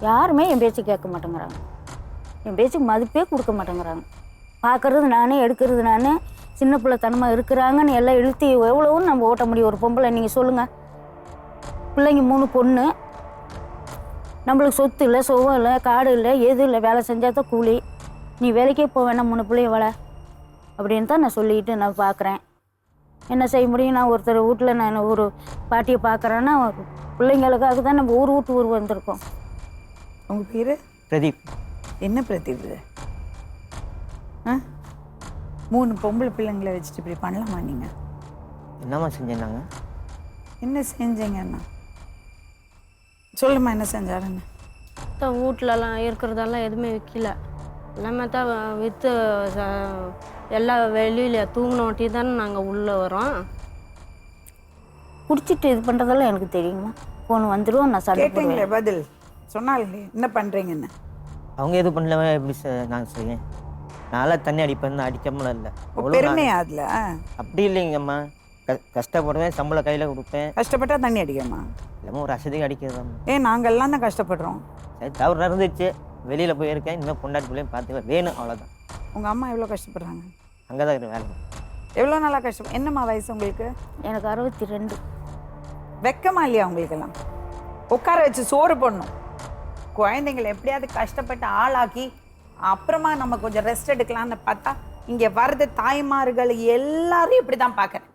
[SPEAKER 5] யாருமே என் பேச்சு கேட்க மாட்டேங்கிறாங்க, என் பேச்சுக்கு மதிப்பே கொடுக்க மாட்டேங்கிறாங்க. பார்க்குறது நானே, எடுக்கிறது நானே, சின்ன பிள்ளைத்தனமாக இருக்கிறாங்கன்னு எல்லாம் இழுத்து எவ்வளோன்னு நம்ம ஓட்ட முடியும்? ஒரு பொம்பளை நீங்கள் சொல்லுங்கள். பிள்ளைங்க 3 பொண்ணு, நம்மளுக்கு சொத்து இல்லை, சுகம் இல்லை, காடு இல்லை, எதுவும் இல்லை, வேலை செஞ்சால் தான் கூலி. நீ வேலைக்கே போக வேணாம், 3 பிள்ளைய வள அப்படின்னு தான் நான் சொல்லிக்கிட்டு நான் பார்க்குறேன். என்ன செய்ய முடியும்? நான் ஒருத்தர் வீட்டில் நான் ஒரு பாட்டியை பார்க்குறேன்னா பிள்ளைங்களுக்காக தான் நம்ம ஊர் வந்திருக்கோம்.
[SPEAKER 1] உங்கள் பேர்?
[SPEAKER 6] பிரதீப்.
[SPEAKER 1] என்ன பிரதீப் இது? 3 பொம்பளை பிள்ளைங்களை வச்சுட்டு இப்படி பண்ணலாமா நீங்கள்?
[SPEAKER 6] என்னம்மா செஞ்சேன்னாங்க?
[SPEAKER 1] என்ன செஞ்சீங்கண்ணா சொல்லுமா, என்ன செஞ்சாருன்னு?
[SPEAKER 2] வீட்டிலலாம் இருக்கிறதெல்லாம் எதுவுமே விற்கல, எல்லாமே தான் விற்று எல்லாம் வெளியில் தூங்கினோட்டி தானே நாங்கள் உள்ளே வரோம்.
[SPEAKER 5] குடிச்சிட்டு இது பண்ணுறதெல்லாம் எனக்கு தெரியுமா? ஃபோன் வந்துடும், நான் சண்டை
[SPEAKER 1] கேட்டீங்களே, பதில் சொன்னாலே என்ன பண்ணுறீங்கன்னு.
[SPEAKER 6] அவங்க எதுவும் பண்ணல, எப்படி நான் செய்வேன்? நான்லாம் தண்ணி அடிப்பேன், அடிக்காமலாம் இல்லை.
[SPEAKER 1] பெருமையா அதில்?
[SPEAKER 6] அப்படி இல்லைங்கம்மா, கஷ்டப்படுவேன், சம்பளம் கையில் கொடுப்பேன்.
[SPEAKER 1] கஷ்டப்பட்டா தண்ணி அடிக்கமா?
[SPEAKER 6] இல்லாமல் ஒரு அசதிக்கு அடிக்கிறதாம்மா.
[SPEAKER 1] நாங்கள்லாம் தான் கஷ்டப்படுறோம்.
[SPEAKER 6] சரி, தவறு இருந்துச்சு, வெளியில் போயிருக்கேன், இன்னும் பொண்டாட்டி பிள்ளையும் பார்த்துக்க வேணும், அவ்வளோதான்.
[SPEAKER 1] உங்கள் அம்மா எவ்வளோ கஷ்டப்படுறாங்க?
[SPEAKER 6] அங்கே தான் வேலை.
[SPEAKER 1] எவ்வளோ நாளாக கஷ்டம்? என்னம்மா வயசு உங்களுக்கு?
[SPEAKER 5] எனக்கு 62.
[SPEAKER 1] வெக்கமா இல்லையா உங்களுக்கெல்லாம்? உட்கார வச்சு சோறு போடணும், குழந்தைங்களை எப்படியாவது கஷ்டப்பட்டு ஆளாக்கி அப்புறமா நம்ம கொஞ்சம் ரெஸ்ட் எடுக்கலாம்னு பார்த்தா இங்கே வர்றது தாய்மார்கள் எல்லாரும் இப்படி தான் பார்க்குறேன்.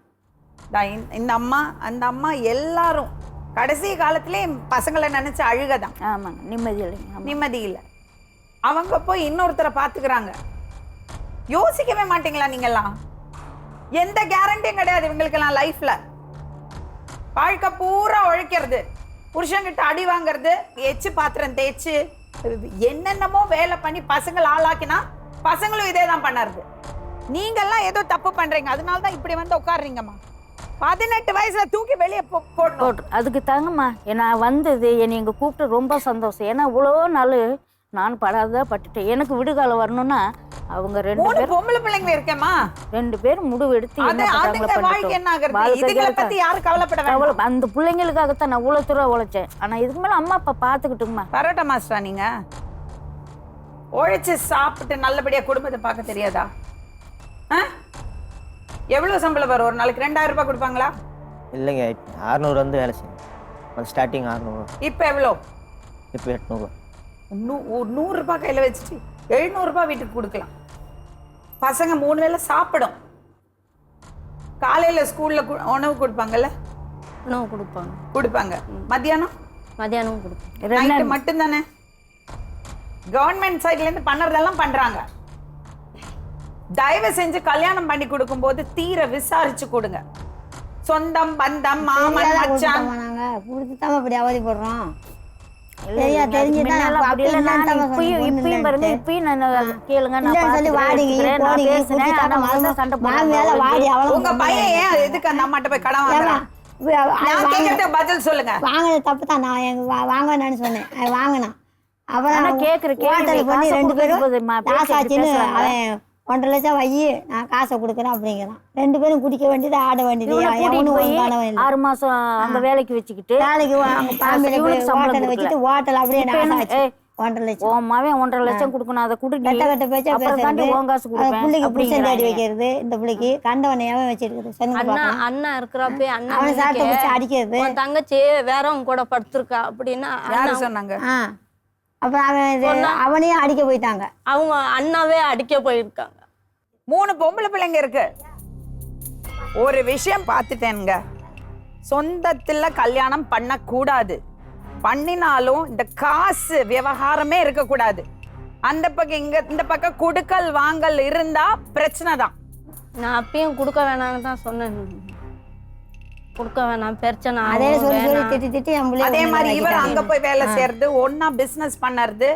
[SPEAKER 1] இந்த அம்மா அந்த அம்மா எல்லாரும் கடைசி காலத்திலே பசங்களை நினச்சி அழுகதான்.
[SPEAKER 5] ஆமாங்க, நிம்மதி இல்லைங்க,
[SPEAKER 1] நிம்மதி இல்லை. அவங்க போய் இன்னொருத்தரை பார்த்துக்கிறாங்க. யோசிக்கவே மாட்டீங்களா நீங்கெல்லாம்? எந்த கேரண்டியும் கிடையாது இவங்களுக்கெல்லாம் லைஃப்ல. வாழ்க்கை பூரா உழைக்கிறது, புருஷன்கிட்ட அடி வாங்குறது, எச்சு பாத்திரம் தேய்ச்சு என்னென்னமோ வேலை பண்ணி பசங்களை ஆளாக்கினா பசங்களும் இதே தான் பண்ணறது. நீங்கெல்லாம் ஏதோ தப்பு பண்றீங்க, அதனால தான் இப்படி வந்து உட்காடுறீங்கம்மா. 18 வயசுல தூக்கி வெளியே போடணும்.
[SPEAKER 5] அதுக்கு தாங்கம்மா நான் வந்தது என்னை இங்கே கூப்பிட்டு ரொம்ப சந்தோஷம். ஏன்னா இவ்வளோ நாள் நான் படாதான் பட்டுட்டேன். எனக்கு விடுகாலம் வரணும்னா அவங்க 2 பேரும்
[SPEAKER 1] பொம்பளை பிள்ளைங்க இருக்கேம்மா,
[SPEAKER 5] 2 பேரும் முடிவு எடுத்து அந்த பிள்ளைங்களுக்காகத்தான் நான் இவ்வளோ தூரம் உழைச்சேன். ஆனால் இதுக்கு மேலே அம்மா அப்பா பார்த்துக்கிட்டுங்கம்மா.
[SPEAKER 1] பரோட்டா மாஸ்டரா நீங்க? உழைச்சு சாப்பிட்டு நல்லபடியா குடும்பத்தை பார்க்க தெரியாதா? எவ்வளவு சம்பளம் வரும் ஒரு நாளைக்கு? 2000 ரூபாய் கொடுப்பாங்களா?
[SPEAKER 6] இல்லைங்க, 600 வந்து வேலை செய்யும். ஸ்டார்டிங் 600.
[SPEAKER 1] இப்போ எவ்வளோ?
[SPEAKER 6] இப்போ 800.
[SPEAKER 1] 100 ரூபாய் கையில் வச்சுட்டு 700 ரூபாய் வீட்டுக்கு கொடுக்கலாம். பசங்க 3 வேளை சாப்பிடும். காலையில் ஸ்கூல்ல உணவு கொடுப்பாங்கல்ல?
[SPEAKER 2] உணவு
[SPEAKER 1] கொடுப்பாங்க.
[SPEAKER 2] மத்தியானம் கொடுப்பாங்க.
[SPEAKER 1] நைட்டு மட்டும்தானே கவர்மெண்ட் சைட்லேருந்து பண்ணுறதெல்லாம் பண்ணுறாங்க. தயவு செஞ்சு கல்யாணம் பண்ணி கொடுக்கும்போது தீர விசாரிச்சு கொடுங்க. சொந்தம் பந்தம் மாமன் மச்சான்
[SPEAKER 3] கொடுத்துதான் அப்படி அவதிப்படுறோம்.
[SPEAKER 1] உங்க பையன் ஏன் எதுக்கு அந்த அம்மாட்ட போய் கடன் வாங்குறான்? பதில் சொல்லுங்க.
[SPEAKER 3] வாங்கினது தப்பு தான். நான் வாங்கினேன்னு சொன்னேன், வாங்கினான். அப்புறம் 2 பேரும் காசாச்சின்னு அவன் 1.5 லட்சம் வை, நான் காசை கொடுக்குறேன் அப்படிங்கிறான். 2 பேரும் குடிக்க வேண்டியது, ஆட வேண்டியது.
[SPEAKER 5] 6 மாசம் அங்க வேலைக்கு வச்சுக்கிட்டு
[SPEAKER 3] வேலைக்கு ஹோட்டல் வச்சுட்டு ஹோட்டல் அப்படியே 1.5 லட்சம்.
[SPEAKER 5] உன் மகன் 1.5 லட்சம் கொடுக்கணும், அதை கொடுத்து
[SPEAKER 3] கட்ட பேச்சா பேசுறது.
[SPEAKER 5] உன் காசு கொடுப்பேன்
[SPEAKER 3] பிள்ளைக்கு புருஷன் தேடி வைக்கிறது, இந்த பிள்ளைக்கு கண்டவனை ஏன் வச்சிருக்குது.
[SPEAKER 2] அண்ணா இருக்கிறப்ப
[SPEAKER 3] அவனை சாப்பிட்டு பிடிச்சி அடிக்கிறது.
[SPEAKER 2] தங்கச்சி வேறவங்க கூட படுத்திருக்கா அப்படின்னா
[SPEAKER 1] யாரு சொன்னாங்க?
[SPEAKER 3] அப்புறம் அவனையும் அடிக்க போயிட்டாங்க.
[SPEAKER 2] அவங்க அண்ணாவே அடிக்க போயிருக்காங்க.
[SPEAKER 1] 3 பொம்பளை பிள்ளைங்க இருக்கு. ஒரு விஷயம் பார்த்துட்டேனுங்க, சொந்தத்துல கல்யாணம் பண்ணக்கூடாது. பண்ணினாலும் இந்த காசு விவகாரமே இருக்கக்கூடாது. அந்த பக்கம் இந்த பக்கம் குடுக்கல் வாங்கல் இருந்தா பிரச்சனை தான்.
[SPEAKER 2] நான் அப்பயும் கொடுக்க வேணாம்னு தான் சொன்னேன். கொடுக்க வேணாம், பிரச்சனை.
[SPEAKER 3] அதே சொல்லி சொல்லி திட்டி திட்டி
[SPEAKER 1] அதே மாதிரி இவர் அங்க போய் வேலை செய்யறது, ஒன்னா பிசினஸ் பண்ணறது.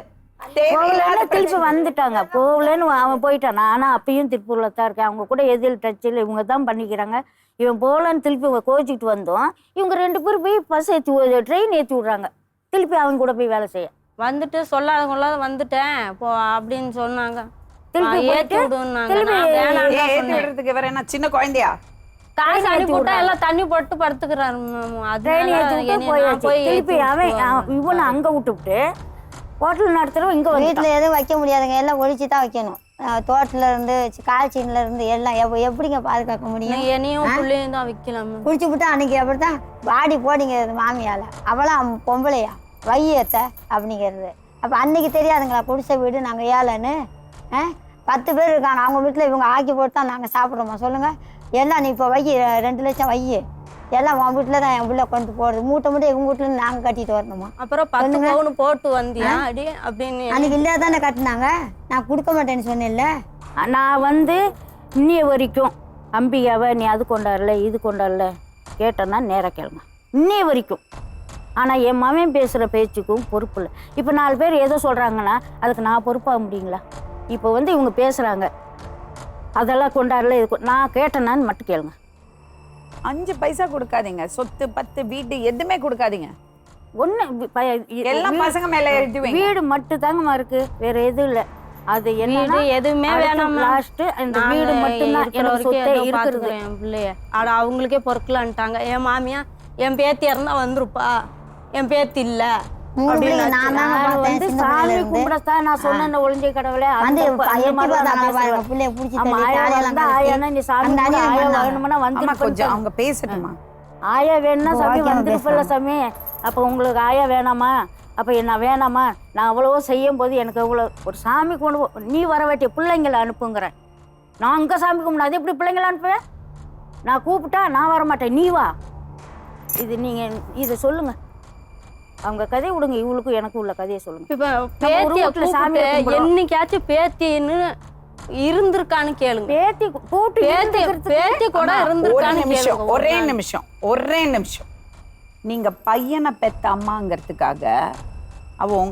[SPEAKER 5] திருப்பி வந்துட்டாங்க. போகலன்னு அவன் போயிட்டான். ஆனா அப்பயும் திருப்பூர்ல தான் இருக்கேன். அவங்க கூட எதில் டச்சில் இவங்க தான் பண்ணிக்கிறாங்க. இவன் போகலன்னு திருப்பி கோச்சிக்கிட்டு வந்தோம். இவங்க 2 பேரும் போய் பஸ் ஏற்றி ட்ரெயின் ஏற்றி விட்றாங்க. திருப்பி அவங்க கூட போய் வேலை செய்ய
[SPEAKER 2] வந்துட்டு சொல்லாத வந்துட்டேன் போ அப்படின்னு சொன்னாங்க.
[SPEAKER 5] திருப்பி
[SPEAKER 2] ஏற்றி விடுனாங்க.
[SPEAKER 1] ஏற்றி விடுறதுக்கு இவர் என்ன சின்ன குழந்தையா?
[SPEAKER 2] காசு அனுப்பி விட்டா எல்லாம் தண்ணி போட்டு படுத்துக்கிறாரு.
[SPEAKER 5] திருப்பி அவன் இவனை அங்க விட்டுவிட்டு ஹோட்டல் நடத்துறோம். இங்க
[SPEAKER 3] வீட்டுல எதுவும் வைக்க முடியாதுங்க, எல்லாம் ஒழிச்சு தான் வைக்கணும். தோட்டத்துல இருந்து காய்ச்சின்ல இருந்து எல்லாம் எப்படிங்க பாதுகாக்க முடியும்?
[SPEAKER 2] என்னையும் புள்ளையும் தான் வைக்கலாம்.
[SPEAKER 3] குடிச்சு விட்டா அன்னைக்கு அப்படித்தான் வாடி போடிங்க மாமியால. அவளாம் பொம்பளையா வையத்த அப்படிங்கிறது. அப்ப அன்னைக்கு தெரியாதுங்களா குடிசை வீடு நாங்க ஏழைன்னு? 10 பேர் இருக்காங்க அவங்க வீட்டுல, இவங்க ஆக்கி போட்டு தான் நாங்க சாப்பிட்றோமா சொல்லுங்க? எல்லாம் நீ இப்போ வை 2 லட்சம் வை, எல்லாம் உன் வீட்டில் தான் என் பிள்ளை கொண்டு போடுறது. மூட்டை இவங்க வீட்டுல நாங்கள் கட்டிட்டு வரணுமா?
[SPEAKER 2] அப்புறம் 10 பவுன் போட்டு வந்தியா அடி அப்படின்னு?
[SPEAKER 3] அன்னைக்கு இல்லை தானே கட்டினாங்க. நான் கொடுக்க மாட்டேன்னு சொன்னேன்ல.
[SPEAKER 5] நான் வந்து இன்னைய வரைக்கும் அம்பிகாவை நீ அது கொண்டாடல இது கொண்டாடல கேட்டேன்னா நேராக கேளுங்க. இன்னைய வரைக்கும். ஆனால் என் மகன் பேசுகிற பேச்சுக்கும் பொறுப்பு இல்லை. இப்போ 4 பேர் ஏதோ சொல்கிறாங்கன்னா அதுக்கு நான் பொறுப்பாக முடியுங்களா? இப்போ வந்து இவங்க பேசுகிறாங்க, அதெல்லாம் கொண்டாடல இது நான் கேட்டேனான்னு மட்டும் கேளுங்க.
[SPEAKER 1] 5 பைசா கொடுக்காதீங்க. சொத்து பத்து வீடு எதுவுமே கொடுக்காதீங்க.
[SPEAKER 5] ஒன்று
[SPEAKER 1] எல்லாம் பசங்க மேலே எழுதுவீங்க.
[SPEAKER 5] வீடு மட்டும் தாங்கம்மா இருக்கு, வேற எதுவும் இல்லை. அது என்ன
[SPEAKER 2] எதுவுமே வேணாம்.
[SPEAKER 5] லாஸ்ட் அந்த வீடு மட்டும்தான் எனக்கு சொத்தே இருக்குது.
[SPEAKER 2] என் பிள்ளைய அவங்களுக்கே பொறுக்கலான்ட்டாங்க. என் மாமியா என் பேத்தி இருந்தா வந்துருப்பா, என் பேத்தி இல்ல
[SPEAKER 5] வந்து சாமி கும்பிடத்தான் நான் சொன்ன ஒளிஞ்ச கடவுளே
[SPEAKER 1] அவங்க பேசட்டுமா?
[SPEAKER 5] ஆயா வேணும்னா சாமி வந்துருப்பல சாமி. அப்ப உங்களுக்கு ஆயா வேணாமா? அப்ப என்ன வேணாமா? நான் அவ்வளவோ செய்யும் போது எனக்கு அவ்வளோ ஒரு சாமி கொண்டு நீ வர வேண்டிய பிள்ளைங்களை அனுப்புங்கிறேன். நான் அங்க சாமி கும்பிட அது எப்படி பிள்ளைங்களை அனுப்புவேன்? நான் கூப்பிட்டா நான் வரமாட்டேன், நீ வா. இது நீங்க இதை சொல்லுங்க. அவங்க கதையை விடுங்க, இவளுக்கும் எனக்கும் உள்ள கதையை சொல்லுங்க.
[SPEAKER 2] இப்ப சாமி என்னைக்காச்சும் பேத்தின்னு இருந்திருக்கான்னு கேளுங்க.
[SPEAKER 5] பேத்தி கூட்டு
[SPEAKER 2] பேத்தி கூட இருந்திருக்கான்னு கேளுங்க.
[SPEAKER 1] ஒரே நிமிஷம் நீங்க பையனை பெத்த அம்மாங்கிறதுக்காக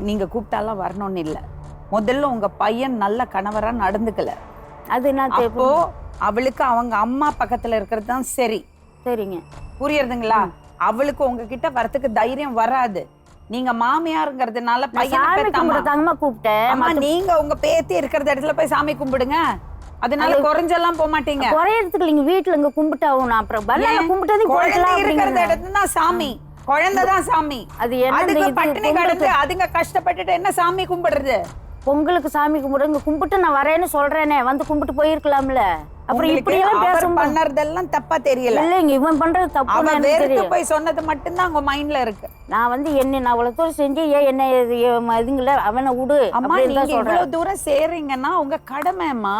[SPEAKER 1] நீங்க கூப்பிட்டாலாம் வரணும்னு இல்லை. முதல்ல உங்க பையன் நல்ல கணவரா நடந்துக்கல,
[SPEAKER 5] அது நான்
[SPEAKER 1] அப்போ அவளுக்கு அவங்க அம்மா பக்கத்துல இருக்கிறது தான் சரி.
[SPEAKER 5] சரிங்க,
[SPEAKER 1] புரியுறதுங்களா? அவளுக்கு உங்ககிட்ட வரத்துக்கு தைரியம் வராது. நீங்க மாமியாருங்கிறதுனால பையனை
[SPEAKER 5] சாமி
[SPEAKER 1] பெத்த அம்மா.
[SPEAKER 5] கும்பிடத்தாங்கம்மா கூப்பிட்டேன்.
[SPEAKER 1] அம்மா, நீங்க உங்க பேத்தி இருக்கிற இடத்துல போய் சாமி கும்பிடுங்க. அதனால குறைஞ்செல்லாம் போக மாட்டீங்க.
[SPEAKER 5] குறையறதுக்கு இல்லைங்க, வீட்டுல இங்க கும்பிட்டாவும் நான் அப்புறம் வரல, கும்பிட்டது
[SPEAKER 1] குழந்தை இருக்கிற இடத்துல தான் சாமி, குழந்தைதான் சாமி.
[SPEAKER 5] அது என்ன
[SPEAKER 1] அதுக்கு
[SPEAKER 5] இது
[SPEAKER 1] பட்டினி கிடந்து அதுங்க கஷ்டப்பட்டுட்டு என்ன சாமி கும்பிடுறது?
[SPEAKER 5] பொங்கலுக்கு சாமி கும்பிடுங்க, கும்பிட்டு நான் வரேன்னு சொல்றேனே, வந்து கும்பிட்டு போயிருக்கலாம்ல. அப்புறம் இப்படி எல்லாம் பேச
[SPEAKER 1] பண்ணறதெல்லாம் தப்பா தெரியல.
[SPEAKER 5] இல்லைங்க, இவன் பண்றது தப்பு.
[SPEAKER 1] அவன் வெறுத்து போய் சொன்னது மட்டும்தான் உங்க மைண்ட்ல இருக்கு.
[SPEAKER 5] நான் வந்து என்ன நான் அவ்வளவு தூரம் செஞ்சு என்ன இதுங்கள அவனை விடு.
[SPEAKER 1] அம்மா, நீங்க இவ்வளவு தூரம் சேறீங்கன்னா உங்க கடமைம்மா,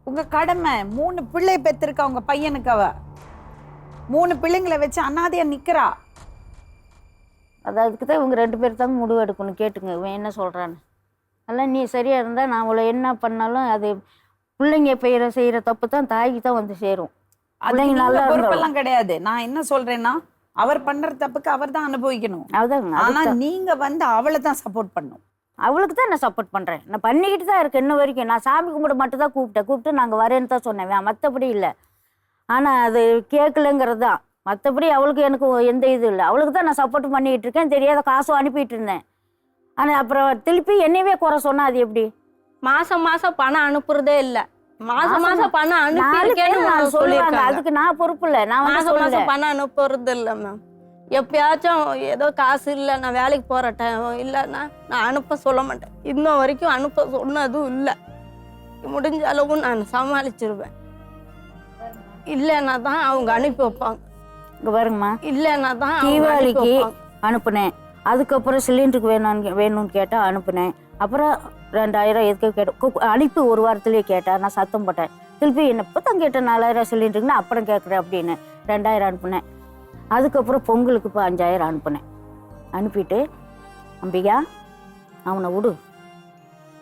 [SPEAKER 1] உங்க கடமை. 3 பிள்ளை பெற்றிருக்கா உங்க பையனுக்கு. அவ 3 பிள்ளைங்களை வச்சு அனாதையா நிக்கிறா.
[SPEAKER 5] அதுக்கு தான் இவங்க 2 பேர் தாங்க முடிவு எடுக்கணும். கேட்டுங்க இவன் என்ன சொல்றான்னு. அதெல்லாம் நீ சரியா இருந்தா நான் அவளை என்ன பண்ணாலும் அது பிள்ளைங்க செய்யற தப்பு தான் தாய்க்கு தான் வந்து சேரும்.
[SPEAKER 1] பிள்ளைங்க நல்ல பொறுப்பெல்லாம் கிடையாது. நான் என்ன சொல்றேன்னா, அவர் பண்ற தப்புக்கு அவர் தான் அனுபவிக்கணும்.
[SPEAKER 5] அதுதாங்க.
[SPEAKER 1] ஆனா நீங்க வந்து அவளை தான் சப்போர்ட் பண்ணும்.
[SPEAKER 5] அவளுக்கு தான் நான் சப்போர்ட் பண்றேன். நான் பண்ணிக்கிட்டு தான் இருக்கேன் இன்ன வரைக்கும். நான் சாமி கும்பிட மட்டும் தான் கூப்பிட்டு நாங்கள் வரேன்னு தான் சொன்னேன், மற்றபடி இல்லை. ஆனால் அது கேட்கலங்கிறது தான். மற்றபடி அவளுக்கு எனக்கு எந்த இது இல்லை. அவளுக்கு தான் நான் சப்போர்ட் பண்ணிக்கிட்டு இருக்கேன். தெரியாத காசும் அனுப்பிட்டு இருந்தேன். ஆனால் அப்புறம் திருப்பி என்னையவே குறை சொன்னா அது எப்படி?
[SPEAKER 2] மாசம் பணம் அனுப்புறதே இல்லை. மாசம் பணம் அனுப்பி
[SPEAKER 5] சொல்லுவாங்க, அதுக்கு நான் பொறுப்பு இல்லை. நான்
[SPEAKER 2] மாசம் பணம் அனுப்புறது இல்லை மேம். எப்பயாச்சும் ஏதோ காசு இல்லை, நான் வேலைக்கு போகிற டைம் இல்லைன்னா நான் அனுப்ப சொல்ல மாட்டேன். இன்னும் வரைக்கும் அனுப்ப சொன்னதும் இல்லை. முடிஞ்ச அளவு நான் சமாளிச்சிருவேன். இல்லைன்னா தான் அவங்க அனுப்பி வைப்பாங்க.
[SPEAKER 5] இங்கே பாருங்கம்மா,
[SPEAKER 2] இல்லைன்னா தான்
[SPEAKER 5] தீபாவளிக்கு அனுப்புனேன். அதுக்கப்புறம் சிலிண்டருக்கு வேணும்னு கேட்டால் அனுப்புனேன். அப்புறம் 2000 எதுக்கு கேட்டேன், அனுப்பி 1 வாரத்துலேயே கேட்டேன். நான் சத்தம் போட்டேன். திருப்பி இப்போ தான் கேட்டேன் 4000 சிலிண்டருக்குன்னு, அப்புறம் கேட்குறேன் அப்படின்னு 2000 அனுப்புனேன். அதுக்கப்புறம் பொங்கலுக்கு இப்போ 5000 அனுப்புனேன். அனுப்பிட்டு அம்பிகா அவனை விடு,